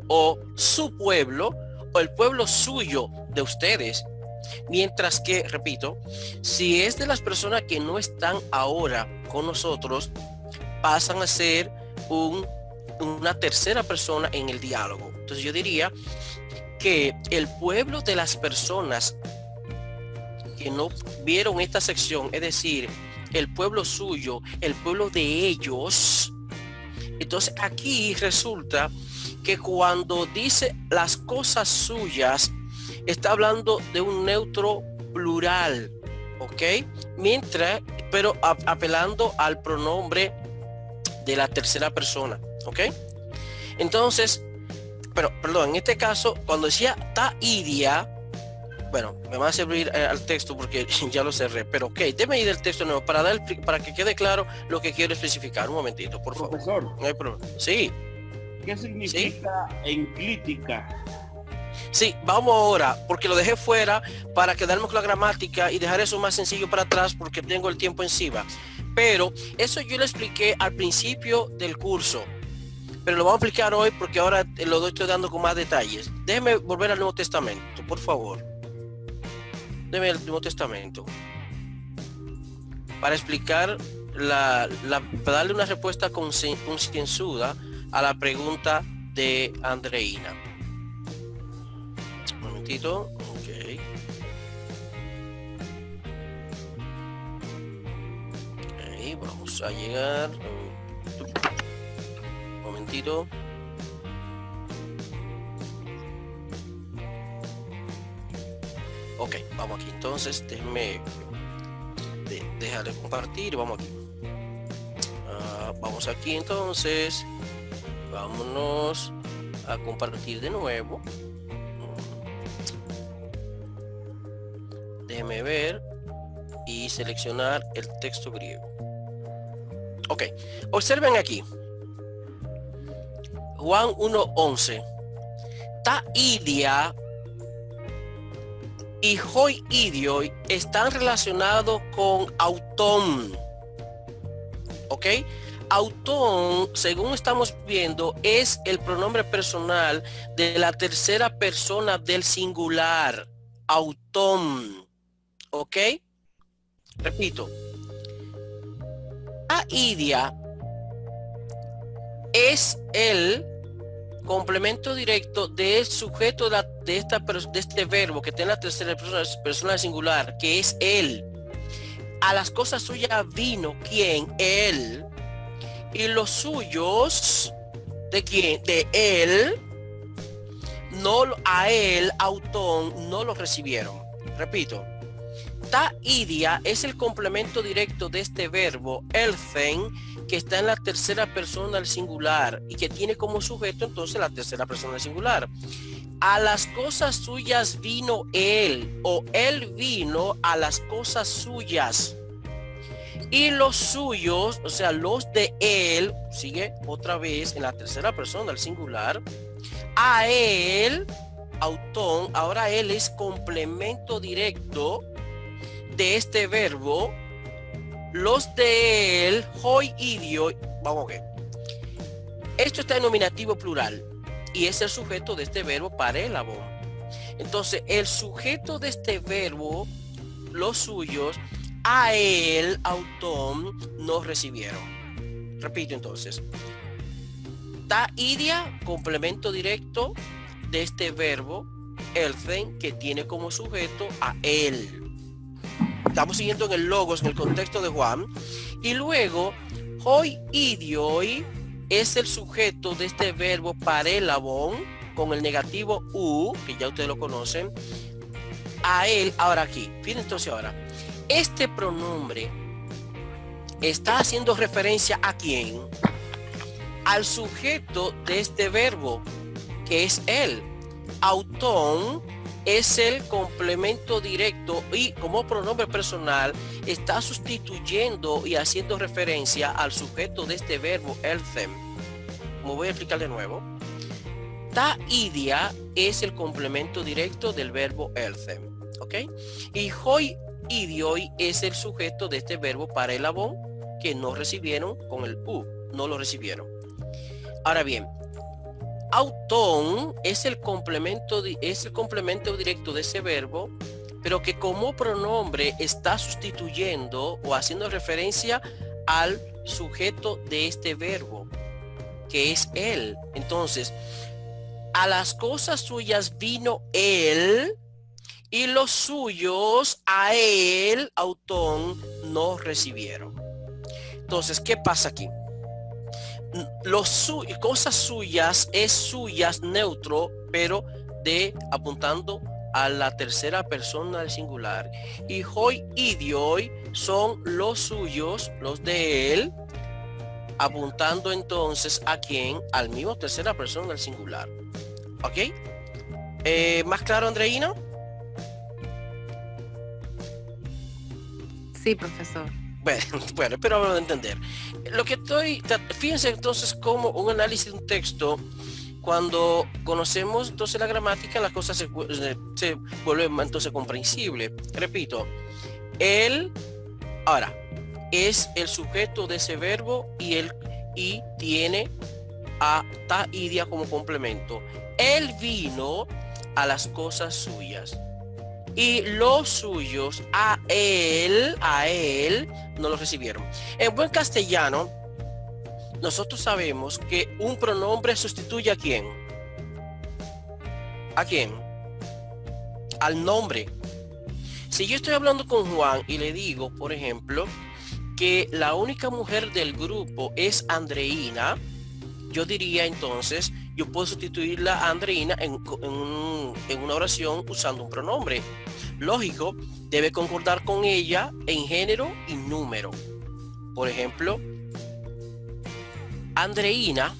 o su pueblo o el pueblo suyo de ustedes, mientras que, repito, si es de las personas que no están ahora con nosotros, pasan a ser una tercera persona en el diálogo. Entonces yo diría que el pueblo de las personas que no vieron esta sección, es decir, el pueblo suyo, el pueblo de ellos, entonces aquí resulta que cuando dice las cosas suyas, está hablando de un neutro plural, ¿ok? Mientras, pero apelando al pronombre de la tercera persona, ¿ok? Entonces, pero, perdón, en este caso, cuando decía ta idia, bueno, me va a servir al texto porque ya lo cerré, pero ok, déme ir del texto nuevo para que quede claro lo que quiero especificar. Un momentito, por favor. Profesor, no hay problema. Sí. ¿Qué significa enclítica? Sí, vamos ahora, porque lo dejé fuera para quedarme con la gramática y dejar eso más sencillo para atrás porque tengo el tiempo encima. Pero eso yo lo expliqué al principio del curso. Pero lo vamos a explicar hoy porque ahora lo estoy dando con más detalles. Déjeme volver al Nuevo Testamento, por favor. Déjeme el Nuevo Testamento. Para explicar, para darle una respuesta concienzuda a la pregunta de Andreina. Un momentito. Ok. Ok, vamos a llegar. Un momentito. Ok, vamos aquí. Entonces, déjenme dejar de compartir. Vamos aquí. Vamos aquí entonces. Vámonos a compartir de nuevo. Déjenme ver y seleccionar el texto griego. Ok, observen aquí. Juan 1:11. Ta idia y hoi idioi están relacionados con autón. ¿Ok? Autón, según estamos viendo, es el pronombre personal de la tercera persona del singular. Autón. ¿Ok? Repito. Aidia es el complemento directo del sujeto de este verbo que tiene la tercera persona singular, que es él. A las cosas suyas vino, ¿quién? Él. Y los suyos, ¿de quién? De él. No, a él, autón, no lo recibieron. Repito. Ta idia es el complemento directo de este verbo, elfen, que está en la tercera persona del singular y que tiene como sujeto entonces la tercera persona del singular. A las cosas suyas vino él, o él vino a las cosas suyas. Y los suyos, o sea, los de él, sigue otra vez en la tercera persona del singular. A él, autón, ahora él es complemento directo de este verbo. Los de él, hoi idio, vamos a ver. Esto está en nominativo plural y es el sujeto de este verbo parélabo. Entonces, el sujeto de este verbo, los suyos, a él, autón, no recibieron. Repito entonces. Ta idia, complemento directo de este verbo, elfen, que tiene como sujeto a él. Estamos siguiendo en el logos, en el contexto de Juan. Y luego, hoi idioi es el sujeto de este verbo parélabon con el negativo u, que ya ustedes lo conocen. A él, ahora aquí. Fíjense entonces ahora. Este pronombre está haciendo referencia a quién? Al sujeto de este verbo, que es él. Autón es el complemento directo y como pronombre personal está sustituyendo y haciendo referencia al sujeto de este verbo, elfen. Como voy a explicar de nuevo. Ta idia es el complemento directo del verbo elfen. ¿Ok? Y hoi idioi es el sujeto de este verbo parélabon que no recibieron con el u. No lo recibieron. Ahora bien, autón es el complemento directo de ese verbo, pero que como pronombre está sustituyendo o haciendo referencia al sujeto de este verbo, que es él. Entonces, a las cosas suyas vino él y los suyos a él, autón, no recibieron. Entonces, ¿qué pasa aquí? Cosas suyas es suyas neutro, pero apuntando a la tercera persona del singular. Y hoi idioi son los suyos, los de él, apuntando entonces a quién, al mismo tercera persona del singular. ¿Ok? ¿Más claro, Andreina? Sí, profesor. Bueno, espero entender. Lo que fíjense entonces como un análisis de un texto, cuando conocemos entonces la gramática, las cosas se vuelven entonces comprensible. Repito, él, ahora, es el sujeto de ese verbo y tiene a ta idia como complemento. Él vino a las cosas suyas y los suyos a él no los recibieron. En buen castellano, nosotros sabemos que un pronombre sustituye ¿a quién? ¿A quién? Al nombre. Si yo estoy hablando con Juan y le digo, por ejemplo, que la única mujer del grupo es Andreina, yo diría entonces, yo puedo sustituirla a Andreina en una oración usando un pronombre. Lógico, debe concordar con ella en género y número. Por ejemplo, Andreina,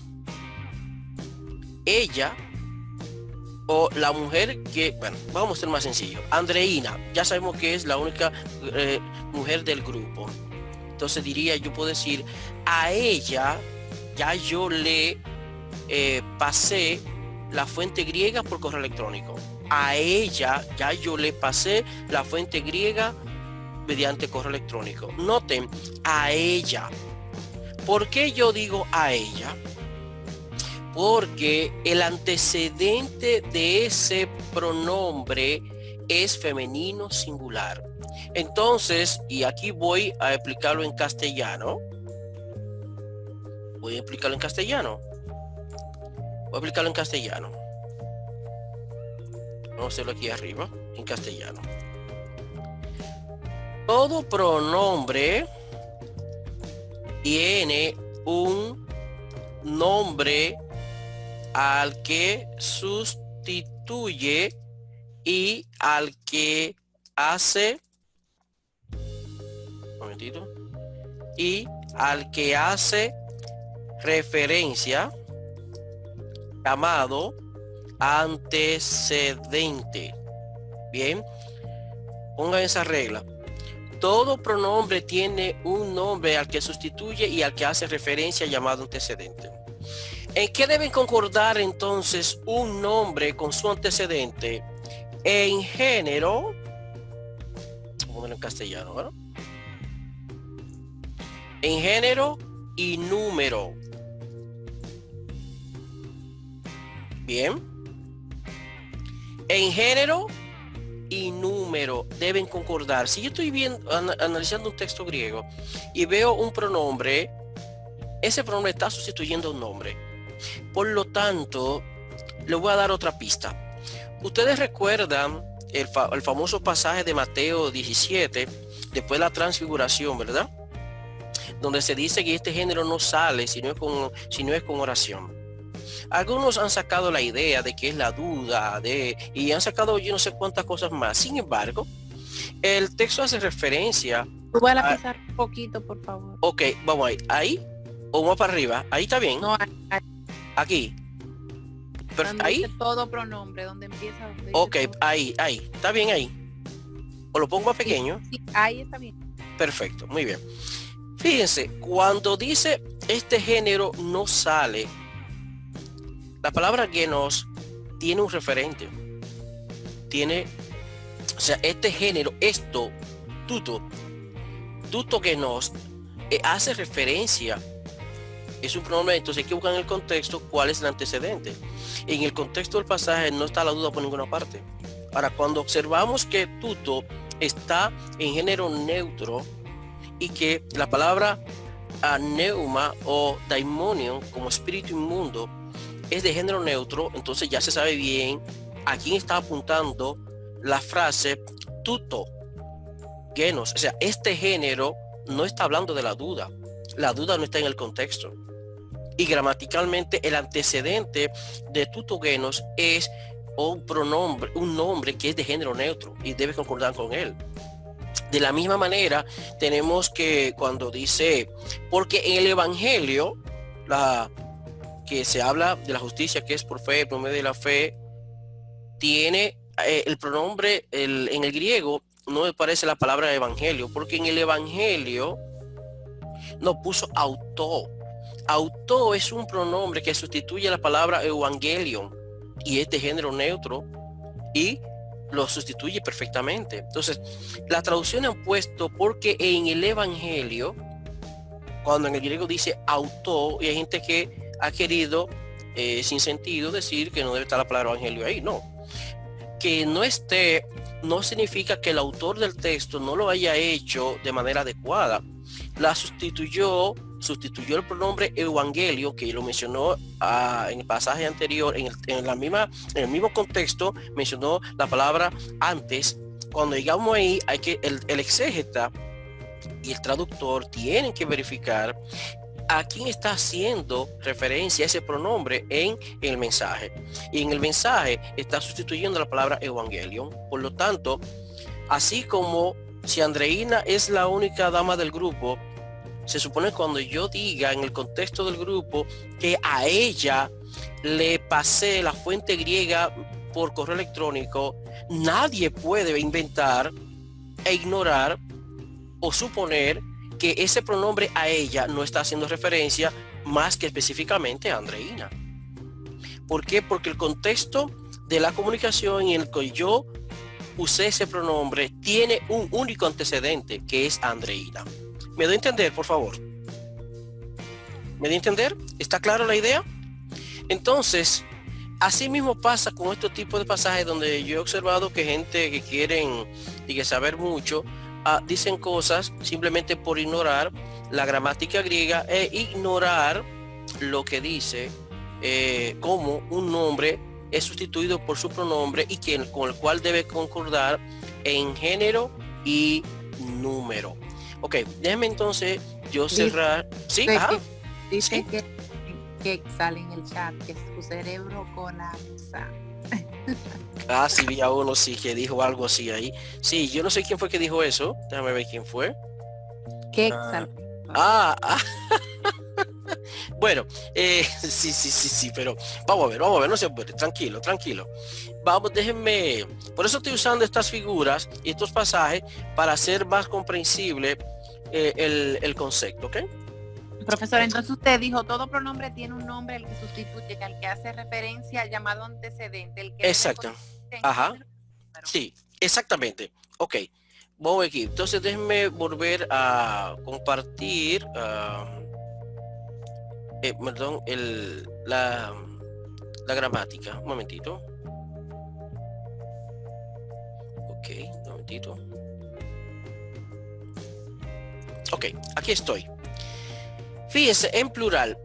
ella o la mujer que, bueno, vamos a ser más sencillo. Andreina, ya sabemos que es la única mujer del grupo. Entonces diría, yo puedo decir, a ella ya yo le pasé la fuente griega por correo electrónico. A ella ya yo le pasé la fuente griega mediante correo electrónico. Noten, a ella. ¿Por qué yo digo a ella? Porque el antecedente de ese pronombre es femenino singular. Entonces, y aquí voy a explicarlo en castellano. Voy a explicarlo en castellano. Vamos a hacerlo aquí arriba, en castellano. Todo pronombre tiene un nombre al que sustituye y al que hace referencia, llamado antecedente. Bien, pongan esa regla. Todo pronombre tiene un nombre al que sustituye y al que hace referencia, llamado antecedente. ¿En qué deben concordar entonces un nombre con su antecedente? En género, vamos a ponerlo en castellano, ¿verdad? En género y número. Bien. En género y número deben concordar. Si yo estoy analizando un texto griego y veo un pronombre, ese pronombre está sustituyendo un nombre. Por lo tanto, le voy a dar otra pista. Ustedes recuerdan el famoso pasaje de Mateo 17, después de la transfiguración, ¿verdad? Donde se dice que este género no sale si no es con oración. Algunos han sacado la idea de que es la duda, y han sacado yo no sé cuántas cosas más. Sin embargo, el texto hace referencia. Tú vas a pisar un poquito, por favor. Ok, vamos ahí o más para arriba. Ahí está bien. No, aquí. Ahí. Todo pronombre, donde empieza. Donde ok, todo. ahí. Está bien ahí. O lo pongo más pequeño. Sí, ahí está bien. Perfecto, muy bien. Fíjense, cuando dice este género no sale, la palabra genos tiene un referente. O sea, este género, esto, tuto genos, hace referencia. Es un pronombre, entonces hay que buscar en el contexto cuál es el antecedente. En el contexto del pasaje no está la duda por ninguna parte. Ahora, cuando observamos que tuto está en género neutro y que la palabra neuma o daimonion como espíritu inmundo es de género neutro, entonces ya se sabe bien a quién está apuntando la frase tuto genos. O sea, este género no está hablando de la duda no está en el contexto, y gramaticalmente el antecedente de tuto genos es un pronombre, un nombre que es de género neutro y debe concordar con él. De la misma manera tenemos que cuando dice, porque en el evangelio que se habla de la justicia que es por fe, por medio de la fe, tiene el pronombre en el griego no me parece la palabra evangelio, porque en el evangelio no puso auto. Auto es un pronombre que sustituye la palabra evangelion y es de género neutro y lo sustituye perfectamente. Entonces, la traducción han puesto porque en el evangelio, cuando en el griego dice auto, y hay gente que ha querido sin sentido decir que no debe estar la palabra evangelio ahí. No, que no esté no significa que el autor del texto no lo haya hecho de manera adecuada. La sustituyó el pronombre evangelio, que lo mencionó en el pasaje anterior, en el mismo contexto mencionó la palabra antes. Cuando llegamos ahí, hay que el exégeta y el traductor tienen que verificar a quién está haciendo referencia ese pronombre en el mensaje. Y en el mensaje está sustituyendo la palabra evangelion. Por lo tanto, así como si Andreina es la única dama del grupo, se supone cuando yo diga en el contexto del grupo que a ella le pasé la fuente griega por correo electrónico, nadie puede inventar e ignorar o suponer que ese pronombre a ella no está haciendo referencia más que específicamente a Andreina. ¿Por qué? Porque el contexto de la comunicación en el que yo usé ese pronombre tiene un único antecedente, que es Andreina. ¿Me doy a entender, por favor? ¿Me doy a entender? ¿Está clara la idea? Entonces, así mismo pasa con este tipo de pasajes donde yo he observado que gente que quieren y que saber mucho dicen cosas simplemente por ignorar la gramática griega e ignorar lo que dice como un nombre es sustituido por su pronombre y con el cual debe concordar en género y número. Ok, déjeme entonces yo cerrar. Sí, dice ¿sí? que sale en el chat que su cerebro colapsa. Sí, vi a uno sí que dijo algo así ahí. Sí, yo no sé quién fue que dijo eso. Déjame ver quién fue. ¿Qué Bueno, sí, pero vamos a ver, no se puede, tranquilo. Vamos, déjenme, por eso estoy usando estas figuras y estos pasajes para hacer más comprensible el concepto, ¿ok? Profesor, entonces usted dijo, todo pronombre tiene un nombre el que sustituye, al que hace referencia al llamado antecedente. El que exacto. Ajá. Sí, exactamente. Ok, voy aquí. Entonces déjenme volver a compartir, perdón, la gramática. Un momentito. Ok, un momentito. Ok, aquí estoy. Fíjense, en plural,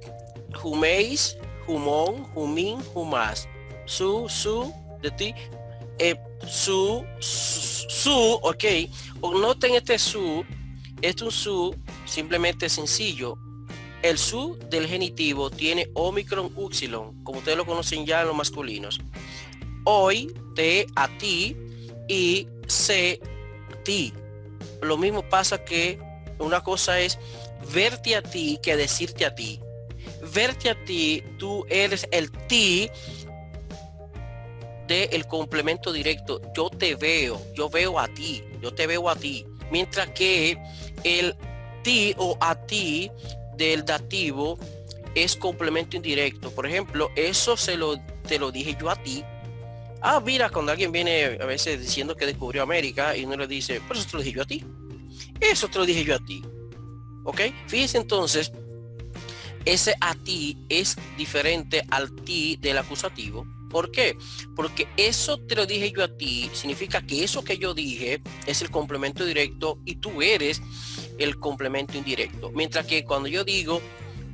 huméis, humón, humín, humás, su, de ti, su, ok. O noten este su, es un su simplemente sencillo. El su del genitivo tiene omicron upsilon, como ustedes lo conocen ya en los masculinos. Hoy, te, a ti y se, ti. Lo mismo pasa que una cosa es verte a ti que decirte a ti. Verte a ti, tú eres el ti del complemento directo. Yo te veo, yo veo a ti, yo te veo a ti. Mientras que el ti o a ti del dativo es complemento indirecto. Por ejemplo, eso te lo dije yo a ti. Mira, cuando alguien viene a veces diciendo que descubrió América y uno le dice, pero eso te lo dije yo a ti. Eso te lo dije yo a ti. ¿Ok? Fíjense entonces, ese a ti es diferente al ti del acusativo. ¿Por qué? Porque eso te lo dije yo a ti significa que eso que yo dije es el complemento directo y tú eres el complemento indirecto. Mientras que cuando yo digo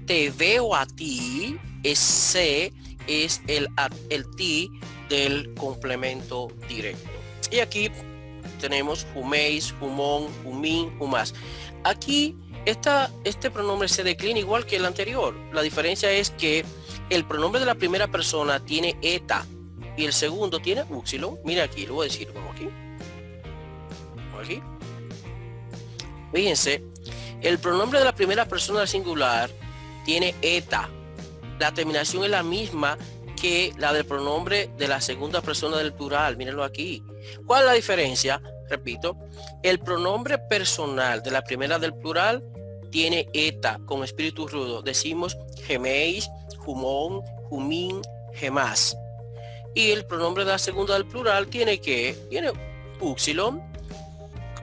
te veo a ti, ese es el ti del complemento directo. Y aquí tenemos huméis, humón, humín, humás. Aquí este pronombre se declina igual que el anterior. La diferencia es que el pronombre de la primera persona tiene eta y el segundo tiene upsilon. Mira aquí, lo voy a decir, vamos aquí. Fíjense, el pronombre de la primera persona del singular tiene eta. La terminación es la misma que la del pronombre de la segunda persona del plural. Mírenlo aquí. ¿Cuál es la diferencia? Repito, el pronombre personal de la primera del plural tiene eta con espíritu rudo, decimos geméis, jumón, jumín, gemás. Y el pronombre de la segunda del plural tiene uxilon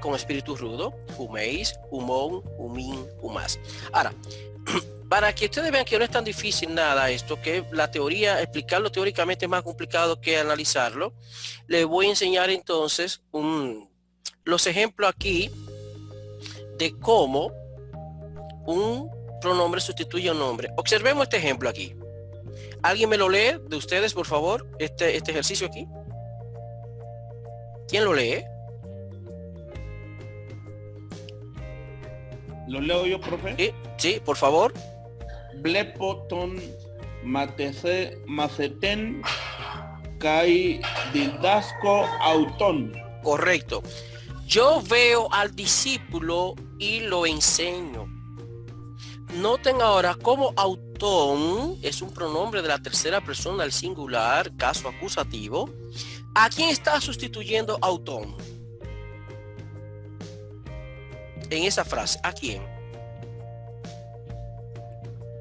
con espíritu rudo, juméis, jumón, jumín, jumás. Ahora, para que ustedes vean que no es tan difícil nada esto, que la teoría, explicarlo teóricamente es más complicado que analizarlo, les voy a enseñar entonces los ejemplos aquí de cómo un pronombre sustituye a un nombre. Observemos este ejemplo aquí. ¿Alguien me lo lee de ustedes, por favor? Este ejercicio aquí. ¿Quién lo lee? ¿Lo leo yo, profe? Sí, por favor. Blepoton maceten kai didasco auton. Correcto. Yo veo al discípulo y lo enseño. Noten ahora cómo autón es un pronombre de la tercera persona del singular, caso acusativo. ¿A quién está sustituyendo autón? En esa frase, ¿a quién?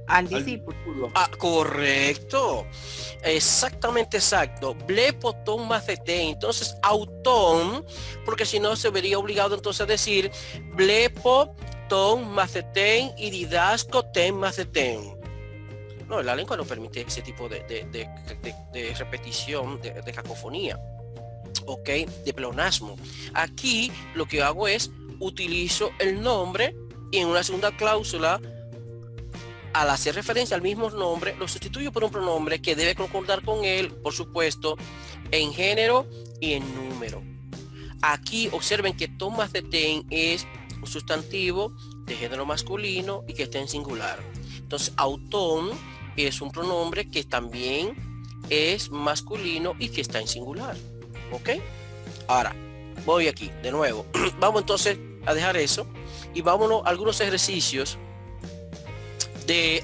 Al discípulo. Ah, correcto. Exactamente exacto. Blepotón macetén. Entonces, autón, porque si no se vería obligado entonces a decir blepotón macetén y didasco ten macetén. No, la lengua no permite ese tipo de repetición, de cacofonía. Ok, de pleonasmo. Aquí lo que hago es utilizo el nombre y en una segunda cláusula, al hacer referencia al mismo nombre, lo sustituyo por un pronombre que debe concordar con él, por supuesto, en género y en número. Aquí observen que Tomás de Ten es un sustantivo de género masculino y que está en singular. Entonces, autón es un pronombre que también es masculino y que está en singular. ¿Ok? Ahora, voy aquí de nuevo. Vamos entonces a dejar eso y vámonos a algunos ejercicios.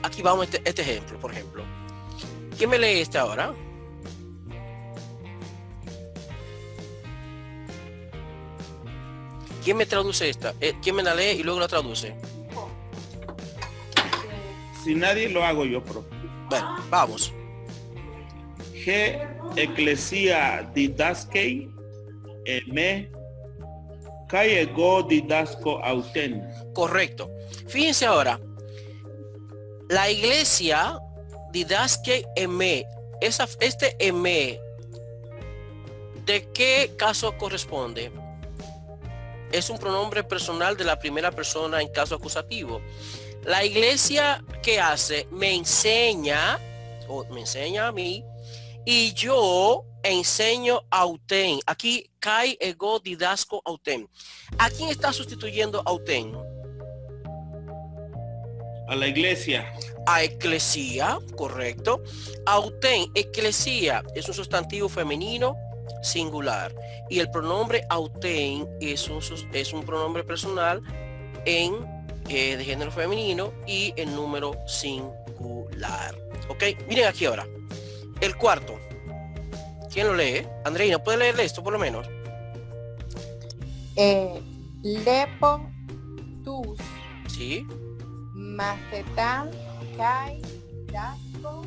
Aquí vamos este ejemplo, por ejemplo. ¿Quién me lee este ahora? ¿Quién me traduce esta? ¿Quién me la lee y luego la traduce? Si nadie lo hago yo, profe. Bueno, vamos. G eclesia didaskei me caego didasco auten. Correcto. Fíjense ahora. La iglesia didaske eme. Este eme, ¿de qué caso corresponde? Es un pronombre personal de la primera persona en caso acusativo. La iglesia, ¿qué hace? Me enseña, o me enseña a mí, y yo enseño auten. Aquí, kai ego didasco auten. ¿A quién está sustituyendo auten? A la iglesia. A eclesia, correcto. Auten, eclesia, es un sustantivo femenino singular. Y el pronombre auten es un pronombre personal de género femenino y en número singular. Ok, miren aquí ahora. El cuarto. ¿Quién lo lee? Andreina, ¿puede leerle esto por lo menos? Lepo, tus, Sí. macetán, kai, dasco,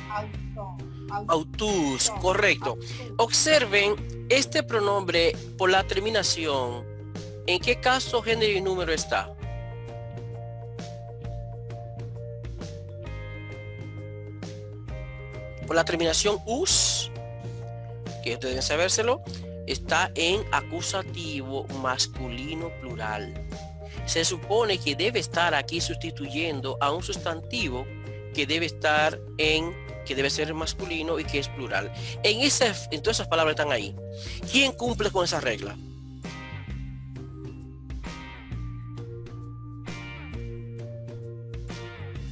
autón. Autus, correcto. Observen este pronombre por la terminación. ¿En qué caso, género y número está? Por la terminación us, que ustedes deben sabérselo, está en acusativo masculino plural. Se supone que debe estar aquí sustituyendo a un sustantivo que debe estar que debe ser masculino y que es plural. En todas esas palabras están ahí. ¿Quién cumple con esa regla?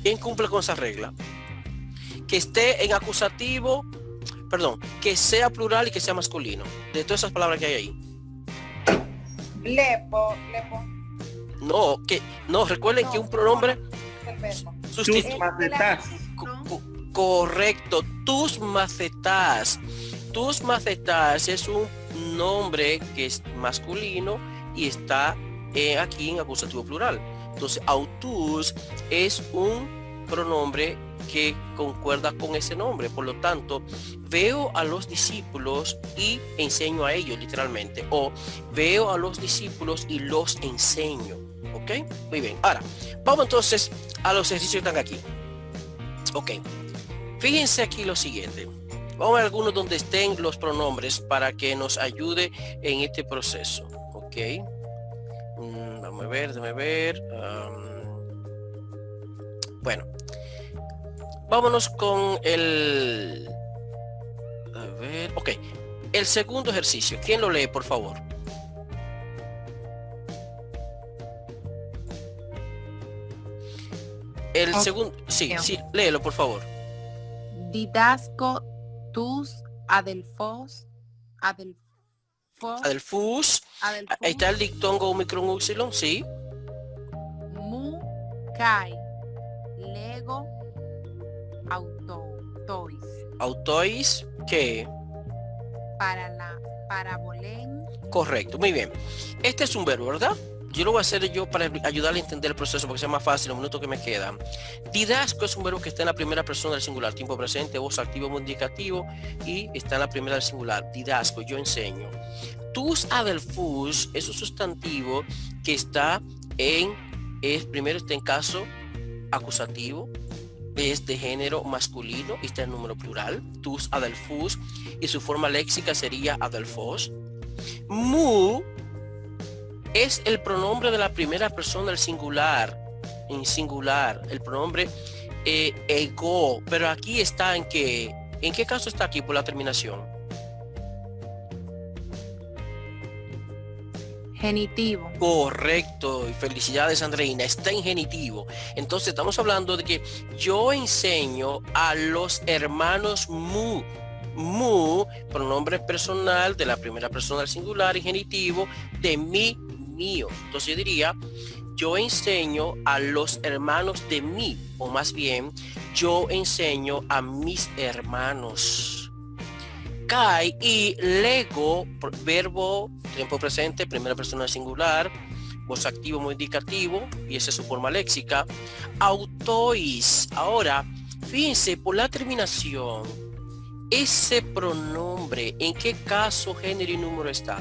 ¿Quién cumple con esa regla? Que esté en acusativo, perdón, que sea plural y que sea masculino. De todas esas palabras que hay ahí. Lepo. No, recuerden que un pronombre Tus macetas. Correcto, tus macetas. Tus macetas es un nombre que es masculino y está aquí en acusativo plural. Entonces, autus es un pronombre que concuerda con ese nombre. Por lo tanto, veo a los discípulos y enseño a ellos, literalmente. O veo a los discípulos y los enseño. ¿Ok? Muy bien. Ahora, vamos entonces a los ejercicios que están aquí. Ok. Fíjense aquí lo siguiente. Vamos a ver algunos donde estén los pronombres para que nos ayude en este proceso. Ok. Vamos a ver, déjame ver. Bueno. Vámonos con el... A ver, ok. El segundo ejercicio. ¿Quién lo lee, por favor? El segundo... Sí, sí, léelo, por favor. Didasco tus adelfos. Adelfus. Ahí está el dictongo Omicron Upsilon, sí. Mu kai. Lego. Autois. Autois, ¿qué? Parabolén. Correcto, muy bien. Este es un verbo, ¿verdad? Yo lo voy a hacer yo para ayudarle a entender el proceso porque sea más fácil los minutos que me quedan. Didasco es un verbo que está en la primera persona del singular, tiempo presente, voz activo, muy indicativo, y está en la primera del singular. Didasco, yo enseño. Tus adelfus es un sustantivo que está primero está en caso acusativo, es de género masculino y está en número plural. Tus adelfus, y su forma léxica sería adelfos. Mu es el pronombre de la primera persona del singular, en singular, el pronombre ego, pero aquí está ¿en qué caso está aquí por la terminación? Genitivo. Correcto, y felicidades Andreina, está en genitivo. Entonces estamos hablando de que yo enseño a los hermanos mu. Mu, pronombre personal de la primera persona del singular y genitivo de mí, mío. Entonces yo diría, yo enseño a los hermanos de mí, o más bien, yo enseño a mis hermanos. Kai y lego, verbo, tiempo presente, primera persona singular, voz activo muy indicativo, y esa es su forma léxica. Autois, ahora, fíjense, por la terminación, ese pronombre, ¿en qué caso, género y número está?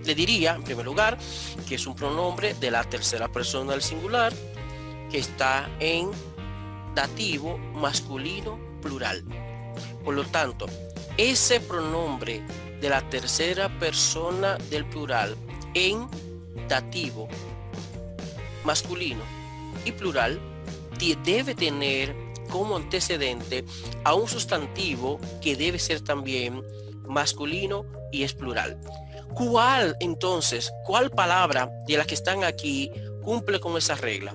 Le diría, en primer lugar, que es un pronombre de la tercera persona del singular, que está en dativo masculino plural. Por lo tanto, ese pronombre de la tercera persona del plural en dativo masculino y plural debe tener como antecedente a un sustantivo que debe ser también masculino y es plural. ¿Cuál entonces, cuál palabra de las que están aquí cumple con esa regla?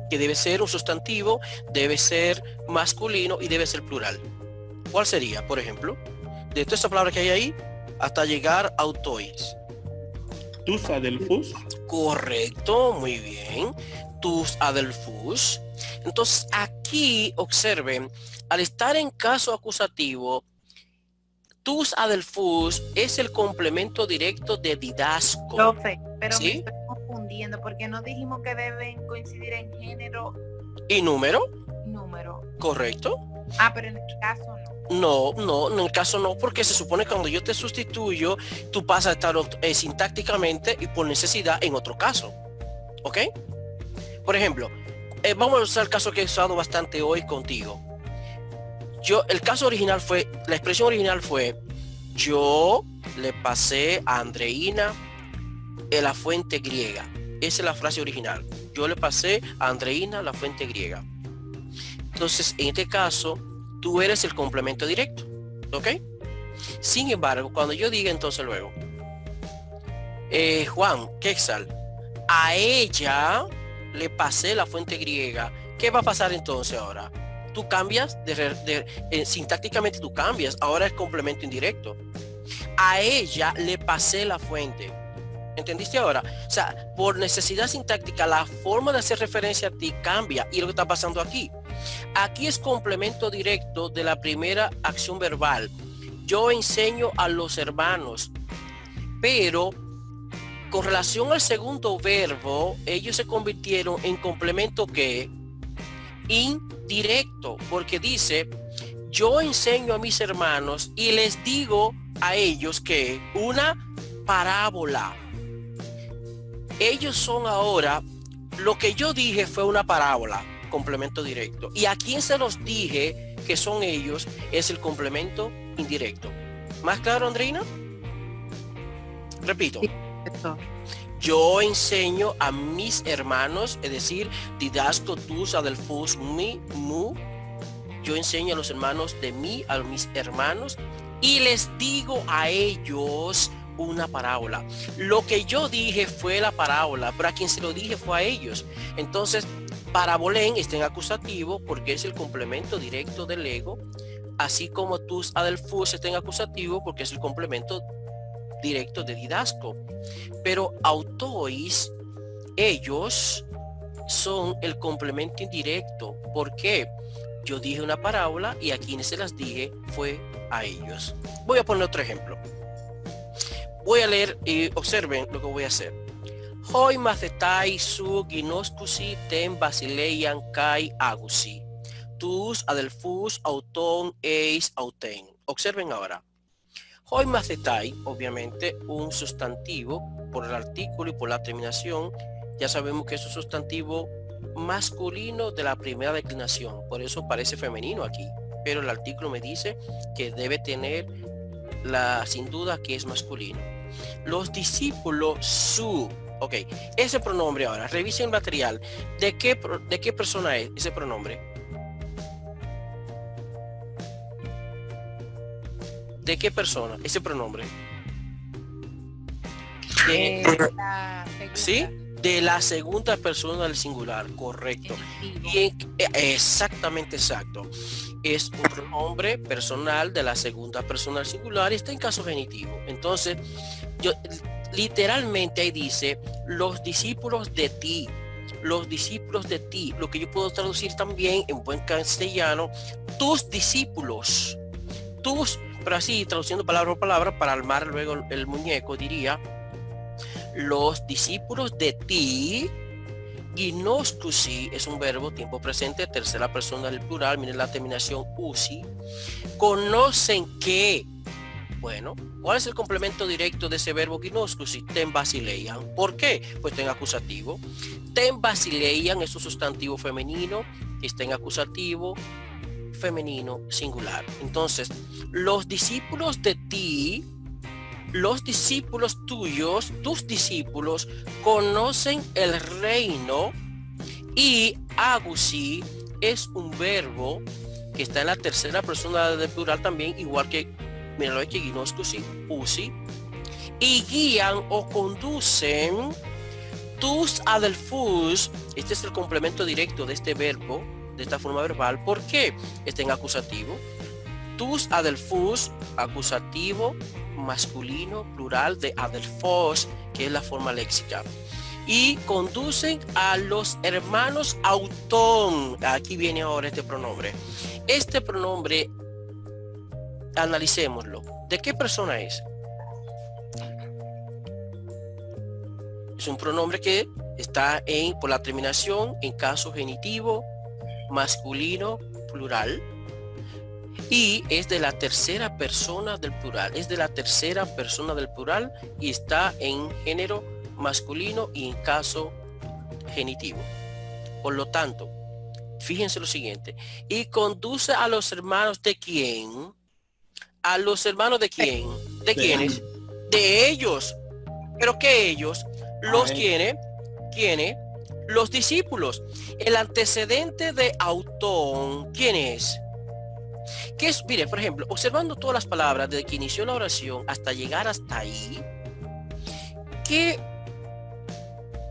Que debe ser un sustantivo, debe ser masculino y debe ser plural. ¿Cuál sería, por ejemplo? De todas estas palabras que hay ahí, hasta llegar a autois. Tus adelfus. Correcto, muy bien. Tus adelfus. Entonces, aquí observen, al estar en caso acusativo, tus adelfus es el complemento directo de didasco. Profe, pero ¿sí? me estoy confundiendo porque no dijimos que deben coincidir en género ¿Y número? y número. Correcto. Pero en este caso No, en el caso no, porque se supone que cuando yo te sustituyo, tú pasas a estar sintácticamente y por necesidad en otro caso. ¿Ok? Por ejemplo, vamos a usar el caso que he usado bastante hoy contigo. El caso original fue, la expresión original fue, yo le pasé a Andreina la fuente griega. Esa es la frase original. Yo le pasé a Andreina la fuente griega. Entonces, en este caso, tú eres el complemento directo. ¿Ok? Sin embargo, cuando yo diga entonces luego, Juan, Quexal, a ella le pasé la fuente griega, ¿qué va a pasar entonces ahora? Tú cambias, sintácticamente tú cambias, ahora es complemento indirecto. A ella le pasé la fuente. ¿Entendiste ahora? O sea, por necesidad sintáctica, la forma de hacer referencia a ti cambia. Y lo que está pasando aquí. Aquí es complemento directo de la primera acción verbal. Yo enseño a los hermanos. Pero con relación al segundo verbo, ellos se convirtieron en complemento que indirecto, porque dice, yo enseño a mis hermanos y les digo a ellos que una parábola. Ellos son ahora, lo que yo dije fue una parábola, complemento directo. Y a quien se los dije que son ellos es el complemento indirecto. ¿Más claro, Andreina? Repito. Sí, eso. Yo enseño a mis hermanos, es decir, didasco tus adelfus mi mu. Yo enseño a los hermanos de mí, a mis hermanos, y les digo a ellos una parábola. Lo que yo dije fue la parábola, pero a quien se lo dije fue a ellos. Entonces, parabolén está en acusativo porque es el complemento directo del ego, así como tus adelfus está en acusativo porque es el complemento directo de didasco. Pero autois, ellos son el complemento indirecto. ¿Por qué? Yo dije una parábola y a quienes se las dije fue a ellos. Voy a poner otro ejemplo. Voy a leer y observen lo que voy a hacer. Hoi macetai su ginoscusi ten basileian kai agusi. Tus adelfus auton eis auten. Observen ahora. Hoi macetai, obviamente, un sustantivo por el artículo y por la terminación. Ya sabemos que es un sustantivo masculino de la primera declinación, por eso parece femenino aquí, pero el artículo me dice que debe tener sin duda que es masculino. Los discípulos su, ok, ese pronombre ahora, revisen el material, ¿de qué persona es ese pronombre? ¿De qué persona ese pronombre? ¿Sí? De la segunda persona del singular, correcto. Y exactamente exacto. Es un pronombre personal de la segunda persona del singular y está en caso genitivo. Entonces, literalmente ahí dice, los discípulos de ti. Los discípulos de ti. Lo que yo puedo traducir también en buen castellano, tus discípulos. Tus, pero así, traduciendo palabra por palabra, para armar luego el muñeco, diría, los discípulos de ti, ginoscusi es un verbo, tiempo presente, tercera persona del plural, miren la terminación usi, conocen que, bueno, ¿cuál es el complemento directo de ese verbo ginoscusi? Ten basileian. ¿Por qué? Pues está en acusativo. Ten basileian es un sustantivo femenino, está en acusativo, femenino, singular. Entonces, los discípulos de ti, los discípulos tuyos, tus discípulos, conocen el reino, y agusi es un verbo que está en la tercera persona del plural también, igual que, míralo aquí, ginoscusi, usi, y guían o conducen tus adelfus. Este es el complemento directo de este verbo, de esta forma verbal. ¿Por qué? Está en acusativo. Tus adelfus, acusativo, masculino, plural de adelfos, que es la forma léxica. Y conducen a los hermanos autón. Aquí viene ahora este pronombre. Este pronombre, analicémoslo. ¿De qué persona es? Es un pronombre que está por la terminación en caso genitivo, masculino, plural. Y es de la tercera persona del plural, es de la tercera persona del plural y está en género masculino y en caso genitivo. Por lo tanto, fíjense lo siguiente, y conduce a los hermanos de quién, a los hermanos de quién, de quiénes, de ellos. Pero que ellos, los quiénes, los discípulos. El antecedente de autón, ¿quién es? Que es, mire, por ejemplo, observando todas las palabras desde que inició la oración hasta llegar hasta ahí, ¿qué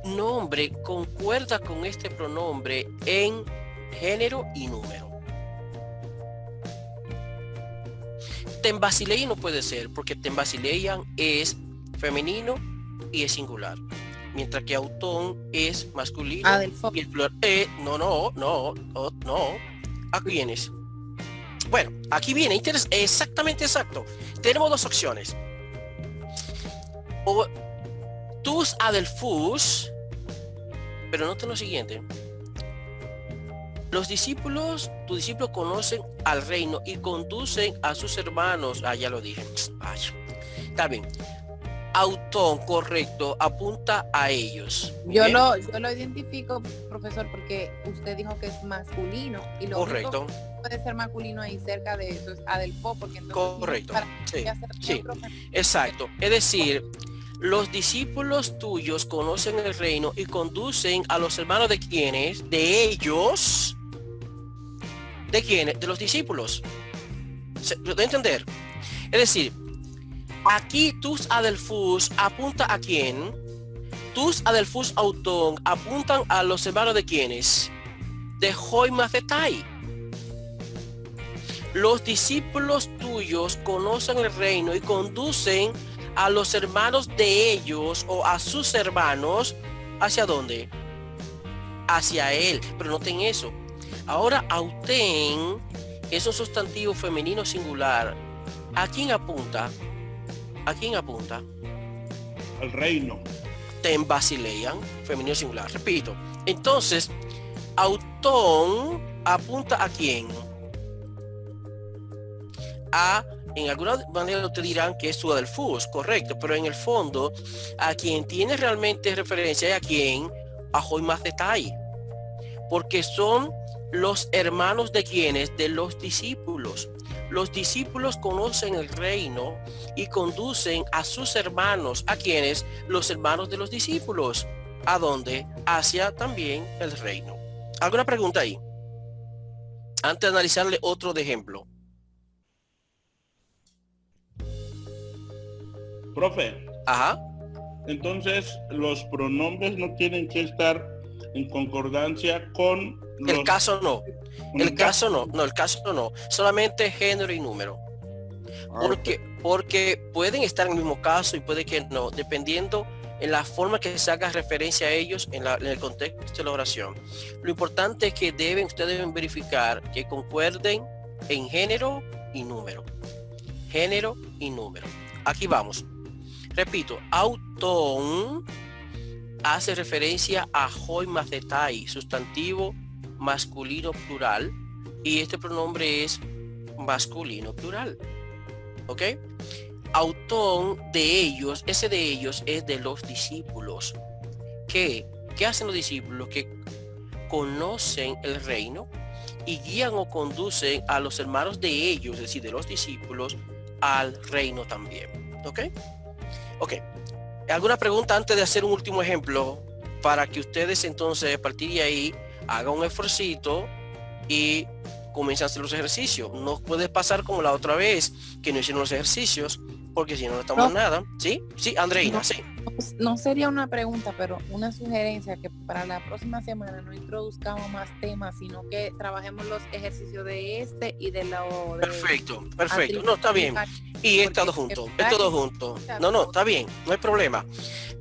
nombre concuerda con este pronombre en género y número? Ten basileian no puede ser, porque ten basileian es femenino y es singular, mientras que autón es masculino y el plural. No. Aquí vienes. Bueno, aquí viene exactamente exacto. Tenemos dos opciones. Tus adelphus, pero noten lo siguiente. Los discípulos, tus discípulos conocen al reino y conducen a sus hermanos. Ya lo dije. Ay, está bien. Autón, correcto, apunta a ellos. Yo lo identifico, profesor, porque usted dijo que es masculino y lo correcto. único que puede ser masculino ahí cerca de eso es adelfo, porque entonces correcto. Sí. Sí. Exacto. Es decir, los discípulos tuyos conocen el reino y conducen a los hermanos de quienes, de ellos, de quienes, de los discípulos. ¿Lo de entender? Es decir, aquí tus adelphus apunta a quién. Tus adelphus autón apuntan a los hermanos de quienes, de Hoi Mathetai. Los discípulos tuyos conocen el reino y conducen a los hermanos de ellos o a sus hermanos. ¿Hacia dónde? Hacia él. Pero noten eso. Ahora autén es un sustantivo femenino singular. ¿A quién apunta? ¿A quién apunta? Al reino. Ten basileian, femenino singular. Repito. Entonces, autón apunta a quién. En alguna manera te dirán que es su adelphus, correcto, pero en el fondo a quien tiene realmente referencia es a quien, a Hoi Mathetai, porque son los hermanos de quienes, de los discípulos. Los discípulos conocen el reino y conducen a sus hermanos, a quienes, los hermanos de los discípulos. ¿A dónde? Hacia también el reino. ¿Alguna pregunta ahí? Antes de analizarle otro de ejemplo. Profe. Ajá. Entonces, los pronombres no tienen que estar en concordancia con los... El caso no. El caso no. No, el caso no. Solamente género y número. Porque pueden estar en el mismo caso y puede que no, dependiendo en la forma que se haga referencia a ellos en el contexto de la oración. Lo importante es que ustedes deben verificar que concuerden en género y número. Género y número. Aquí vamos. Repito, autón hace referencia a Hoi Mathetai, sustantivo masculino plural, y este pronombre es masculino plural. ¿Ok? Autón de ellos, ese de ellos es de los discípulos. ¿Qué hacen los discípulos? Que conocen el reino y guían o conducen a los hermanos de ellos, es decir, de los discípulos, al reino también. ¿Ok? Ok. ¿Alguna pregunta antes de hacer un último ejemplo? Para que ustedes entonces a partir de ahí hagan un esfuercito y comiencen a hacer los ejercicios. No puede pasar como la otra vez que no hicieron los ejercicios, porque si no estamos en nada. ¿Sí? Sí, Andreina, no, sí. No sería una pregunta, pero una sugerencia, que para la próxima semana no introduzcamos más temas, sino que trabajemos los ejercicios de este y de lo de... Perfecto. No, está bien. Y es todo junto. No, está bien, no hay problema.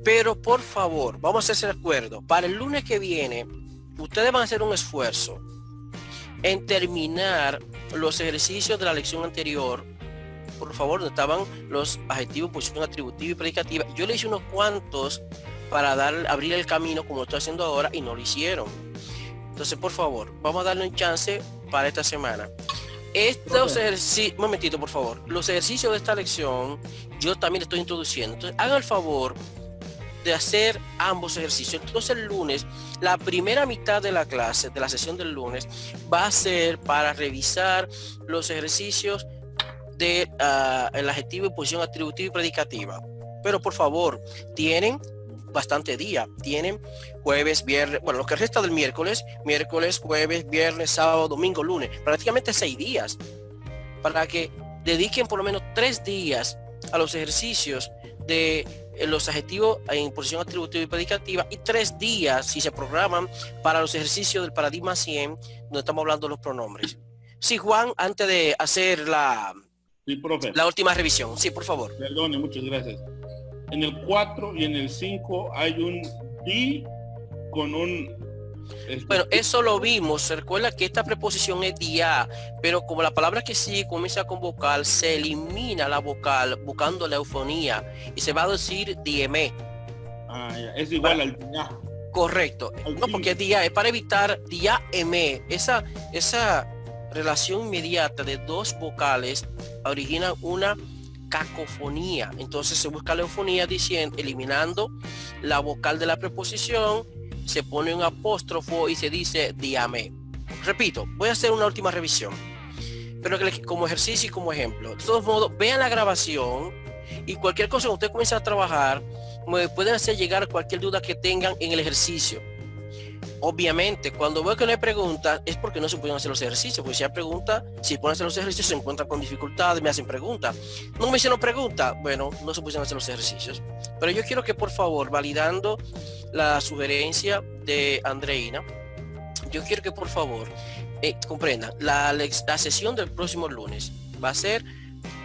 Pero por favor, vamos a hacer acuerdo. Para el lunes que viene, ustedes van a hacer un esfuerzo en terminar los ejercicios de la lección anterior. Por favor, donde estaban los adjetivos, posición atributiva y predicativa. Yo le hice unos cuantos para abrir el camino como lo estoy haciendo ahora y no lo hicieron. Entonces, por favor, vamos a darle un chance para esta semana. Estos ejercicios, un momentito, por favor. Los ejercicios de esta lección, yo también estoy introduciendo. Entonces, hagan el favor de hacer ambos ejercicios. Entonces, el lunes, la primera mitad de la clase, de la sesión del lunes, va a ser para revisar los ejercicios de el adjetivo y posición atributiva y predicativa. Pero por favor, tienen bastante día. Tienen jueves, viernes, bueno, lo que resta del miércoles, jueves, viernes, sábado, domingo, lunes, prácticamente 6 días, para que dediquen por lo menos 3 días a los ejercicios de los adjetivos en posición atributiva y predicativa, y 3 días, si se programan, para los ejercicios del paradigma 100, donde estamos hablando de los pronombres. Sí, Juan, antes de hacer la última revisión. Sí, por favor. Perdone, muchas gracias. En el 4 y en el 5 hay un di con un... Bueno, eso lo vimos. Se recuerda que esta preposición es dia, pero como la palabra que sigue comienza con vocal, se elimina la vocal buscando la eufonía y se va a decir dieme. Es igual al día. Correcto. No, porque día es para evitar día M. Esa relación inmediata de dos vocales origina una cacofonía. Entonces se busca la eufonía diciendo, eliminando la vocal de la preposición, se pone un apóstrofo y se dice diame. Repito, voy a hacer una última revisión, pero como ejercicio y como ejemplo. De todos modos, vean la grabación y cualquier cosa que usted comience a trabajar, me pueden hacer llegar cualquier duda que tengan en el ejercicio. Obviamente, cuando veo que no hay preguntas, es porque no se pueden hacer los ejercicios, porque si hay preguntas, si pueden hacer los ejercicios, se encuentran con dificultades, me hacen preguntas. No me hicieron preguntas, bueno, no se pueden hacer los ejercicios. Pero yo quiero que, por favor, validando la sugerencia de Andreina, yo quiero que, por favor, comprendan, la sesión del próximo lunes va a ser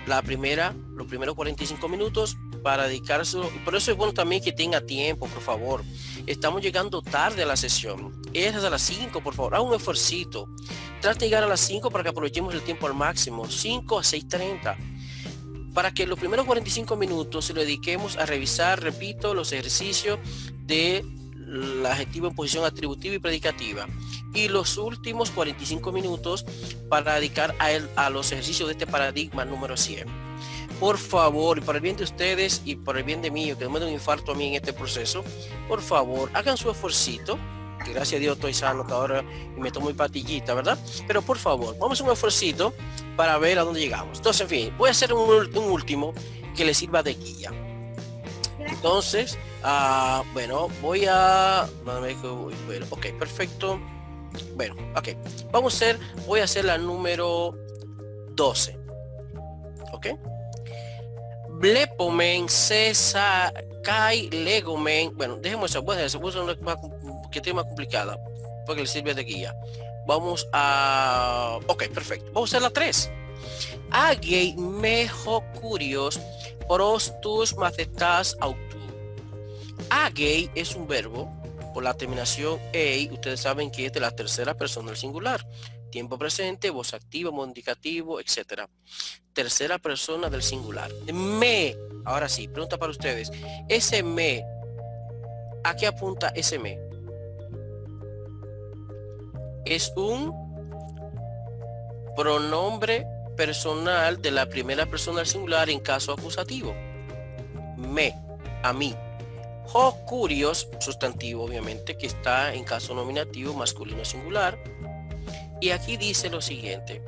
los primeros 45 minutos para dedicárselo. Y por eso es bueno también que tenga tiempo, por favor. Estamos llegando tarde a la sesión. Es a las 5, por favor. Haga un esfuercito. Trate de llegar a las 5 para que aprovechemos el tiempo al máximo. 5 a 6:30. Para que los primeros 45 minutos se lo dediquemos a revisar, repito, los ejercicios de la adjetivo en posición atributiva y predicativa. Y los últimos 45 minutos para dedicar a los ejercicios de este paradigma número 100. Por favor, y por el bien de ustedes y por el bien de mí, que no me dé un infarto a mí en este proceso, por favor, hagan su esfuercito, que gracias a Dios estoy sano, que ahora me tomo mi patillita, ¿verdad? Pero por favor, vamos a hacer un esfuercito para ver a dónde llegamos. Entonces, en fin, voy a hacer un último que les sirva de guía. Entonces, bueno, voy a... Bueno, ok, perfecto. Bueno, ok. Voy a hacer la número 12. ¿Ok? Blepomen, César, Kai, Legomen. Bueno, dejemos eso. Voy a hacer una que esté más complicada, porque le sirve de guía. Vamos a... Ok, perfecto. Vamos a hacer la 3. Agei mejo curios prostus macetas autu. Agei es un verbo por la terminación ei. Ustedes saben que es de la tercera persona del singular. Tiempo presente, voz activa, modo indicativo, etcétera. Tercera persona del singular. Me, ahora sí, pregunta para ustedes. Ese me, ¿a qué apunta ese me? Es un pronombre personal de la primera persona del singular en caso acusativo. Me, a mí. Ho curios, sustantivo obviamente, que está en caso nominativo masculino singular. Y aquí dice lo siguiente.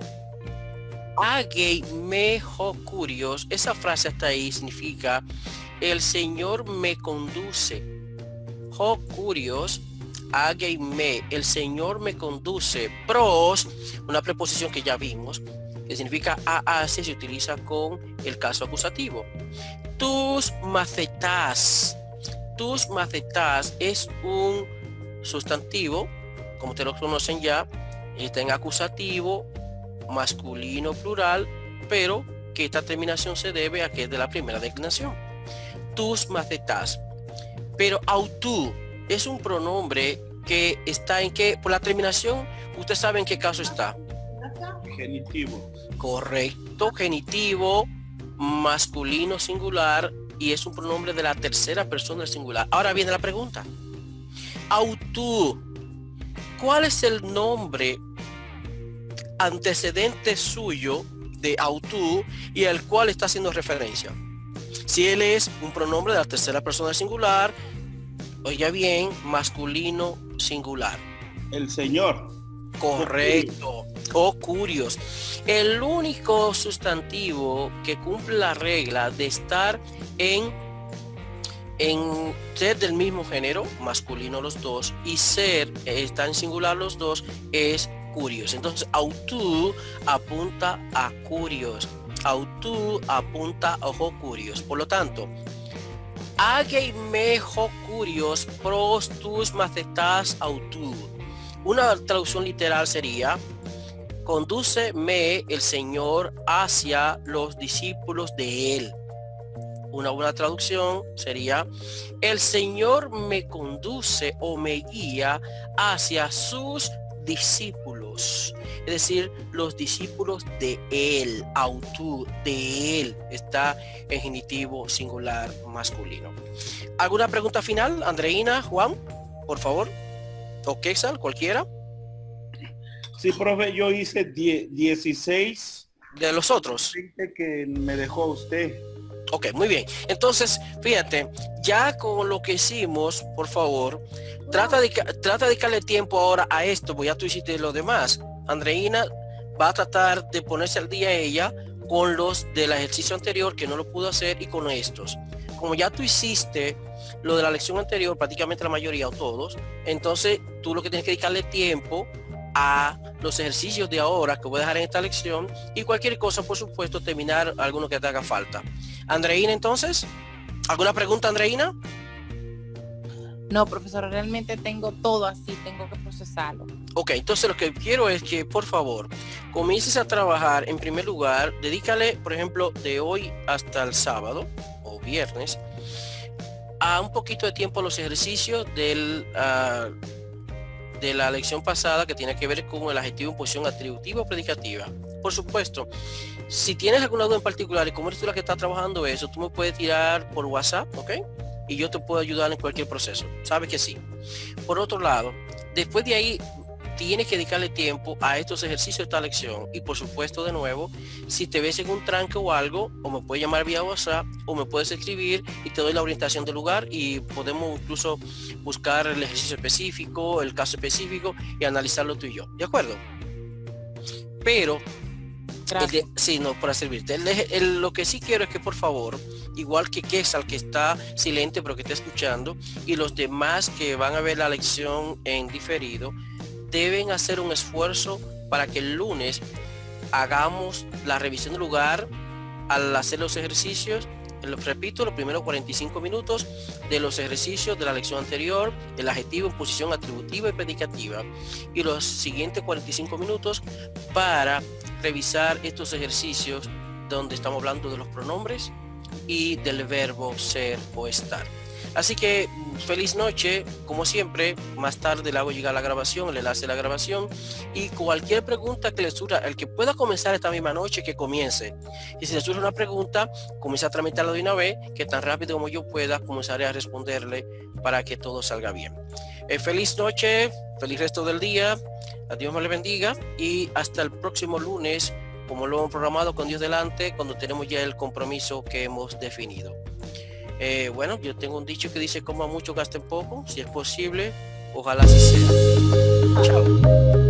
Agei me ho curios. Esa frase hasta ahí significa el Señor me conduce. Ho curios, agei me, el Señor me conduce. Pros, una preposición que ya vimos, que significa hace, se utiliza con el caso acusativo. Tus macetas. Tus macetas es un sustantivo, como ustedes lo conocen ya, está en acusativo, masculino plural, pero que esta terminación se debe a que es de la primera declinación. Tus macetas. Pero autu es un pronombre que está en que, por la terminación, usted sabe en qué caso está. Genitivo. Correcto, genitivo, masculino singular, y es un pronombre de la tercera persona del singular. Ahora viene la pregunta. Autu, ¿cuál es el nombre antecedente suyo de autu y al cual está haciendo referencia? Si él es un pronombre de la tercera persona del singular, oiga bien, masculino singular. El Señor. Correcto. O curios. El único sustantivo que cumple la regla de estar en ser del mismo género, masculino los dos, y ser, está en singular los dos, es curios. Entonces, autu apunta a curios. Autu apunta a ojo curios. Por lo tanto, agei mejo curios pros tus macetas autu. Una traducción literal sería: condúceme el Señor hacia los discípulos de él. Una buena traducción sería: el Señor me conduce o me guía hacia sus discípulos. discípulos, es decir, los discípulos de él, autor de él, está en genitivo singular masculino. ¿Alguna pregunta final, Andreina, Juan, por favor? O Quetzal, cualquiera. Sí, profe, yo hice 16 de los otros. 20 que me dejó usted. Ok, muy bien. Entonces, fíjate, ya con lo que hicimos, por favor, trata de dedicarle tiempo ahora a esto, porque ya tú hiciste lo demás. Andreina va a tratar de ponerse al día ella con los del ejercicio anterior que no lo pudo hacer y con estos. Como ya tú hiciste lo de la lección anterior, prácticamente la mayoría o todos, entonces tú lo que tienes que dedicarle tiempo a los ejercicios de ahora que voy a dejar en esta lección y cualquier cosa, por supuesto, terminar alguno que te haga falta. Andreina, entonces, ¿alguna pregunta, Andreina? No, profesor, realmente tengo todo así, tengo que procesarlo. Ok, entonces lo que quiero es que, por favor, comiences a trabajar, en primer lugar, dedícale, por ejemplo, de hoy hasta el sábado o viernes, a un poquito de tiempo a los ejercicios de la lección pasada que tiene que ver con el adjetivo en posición atributiva o predicativa. Por supuesto, si tienes alguna duda en particular y como eres tú la que está trabajando eso, tú me puedes tirar por WhatsApp, ¿ok? Y yo te puedo ayudar en cualquier proceso. Sabes que sí. Por otro lado, después de ahí, tienes que dedicarle tiempo a estos ejercicios de esta lección. Y por supuesto, de nuevo, si te ves en un tranque o algo, o me puedes llamar vía WhatsApp, o me puedes escribir y te doy la orientación del lugar y podemos incluso buscar el ejercicio específico, el caso específico y analizarlo tú y yo. ¿De acuerdo? Pero sí, no, para servirte. Lo que sí quiero es que, por favor, igual que Quetzal, que está silente pero que está escuchando, y los demás que van a ver la lección en diferido, deben hacer un esfuerzo para que el lunes hagamos la revisión del lugar al hacer los ejercicios. Repito, los primeros 45 minutos de los ejercicios de la lección anterior, el adjetivo en posición atributiva y predicativa, y los siguientes 45 minutos para revisar estos ejercicios donde estamos hablando de los pronombres y del verbo ser o estar. Así que feliz noche, como siempre. Más tarde le hago llegar la grabación, el enlace de la grabación, y cualquier pregunta que le surja, el que pueda comenzar esta misma noche, que comience. Y si le surge una pregunta, comienza a tramitarla de una vez, que tan rápido como yo pueda comenzaré a responderle para que todo salga bien. Feliz noche, feliz resto del día, a Dios me le bendiga y hasta el próximo lunes, como lo hemos programado, con Dios delante, cuando tenemos ya el compromiso que hemos definido. Bueno, yo tengo un dicho que dice: coma mucho, gasten poco. Si es posible, ojalá así sea. Chao.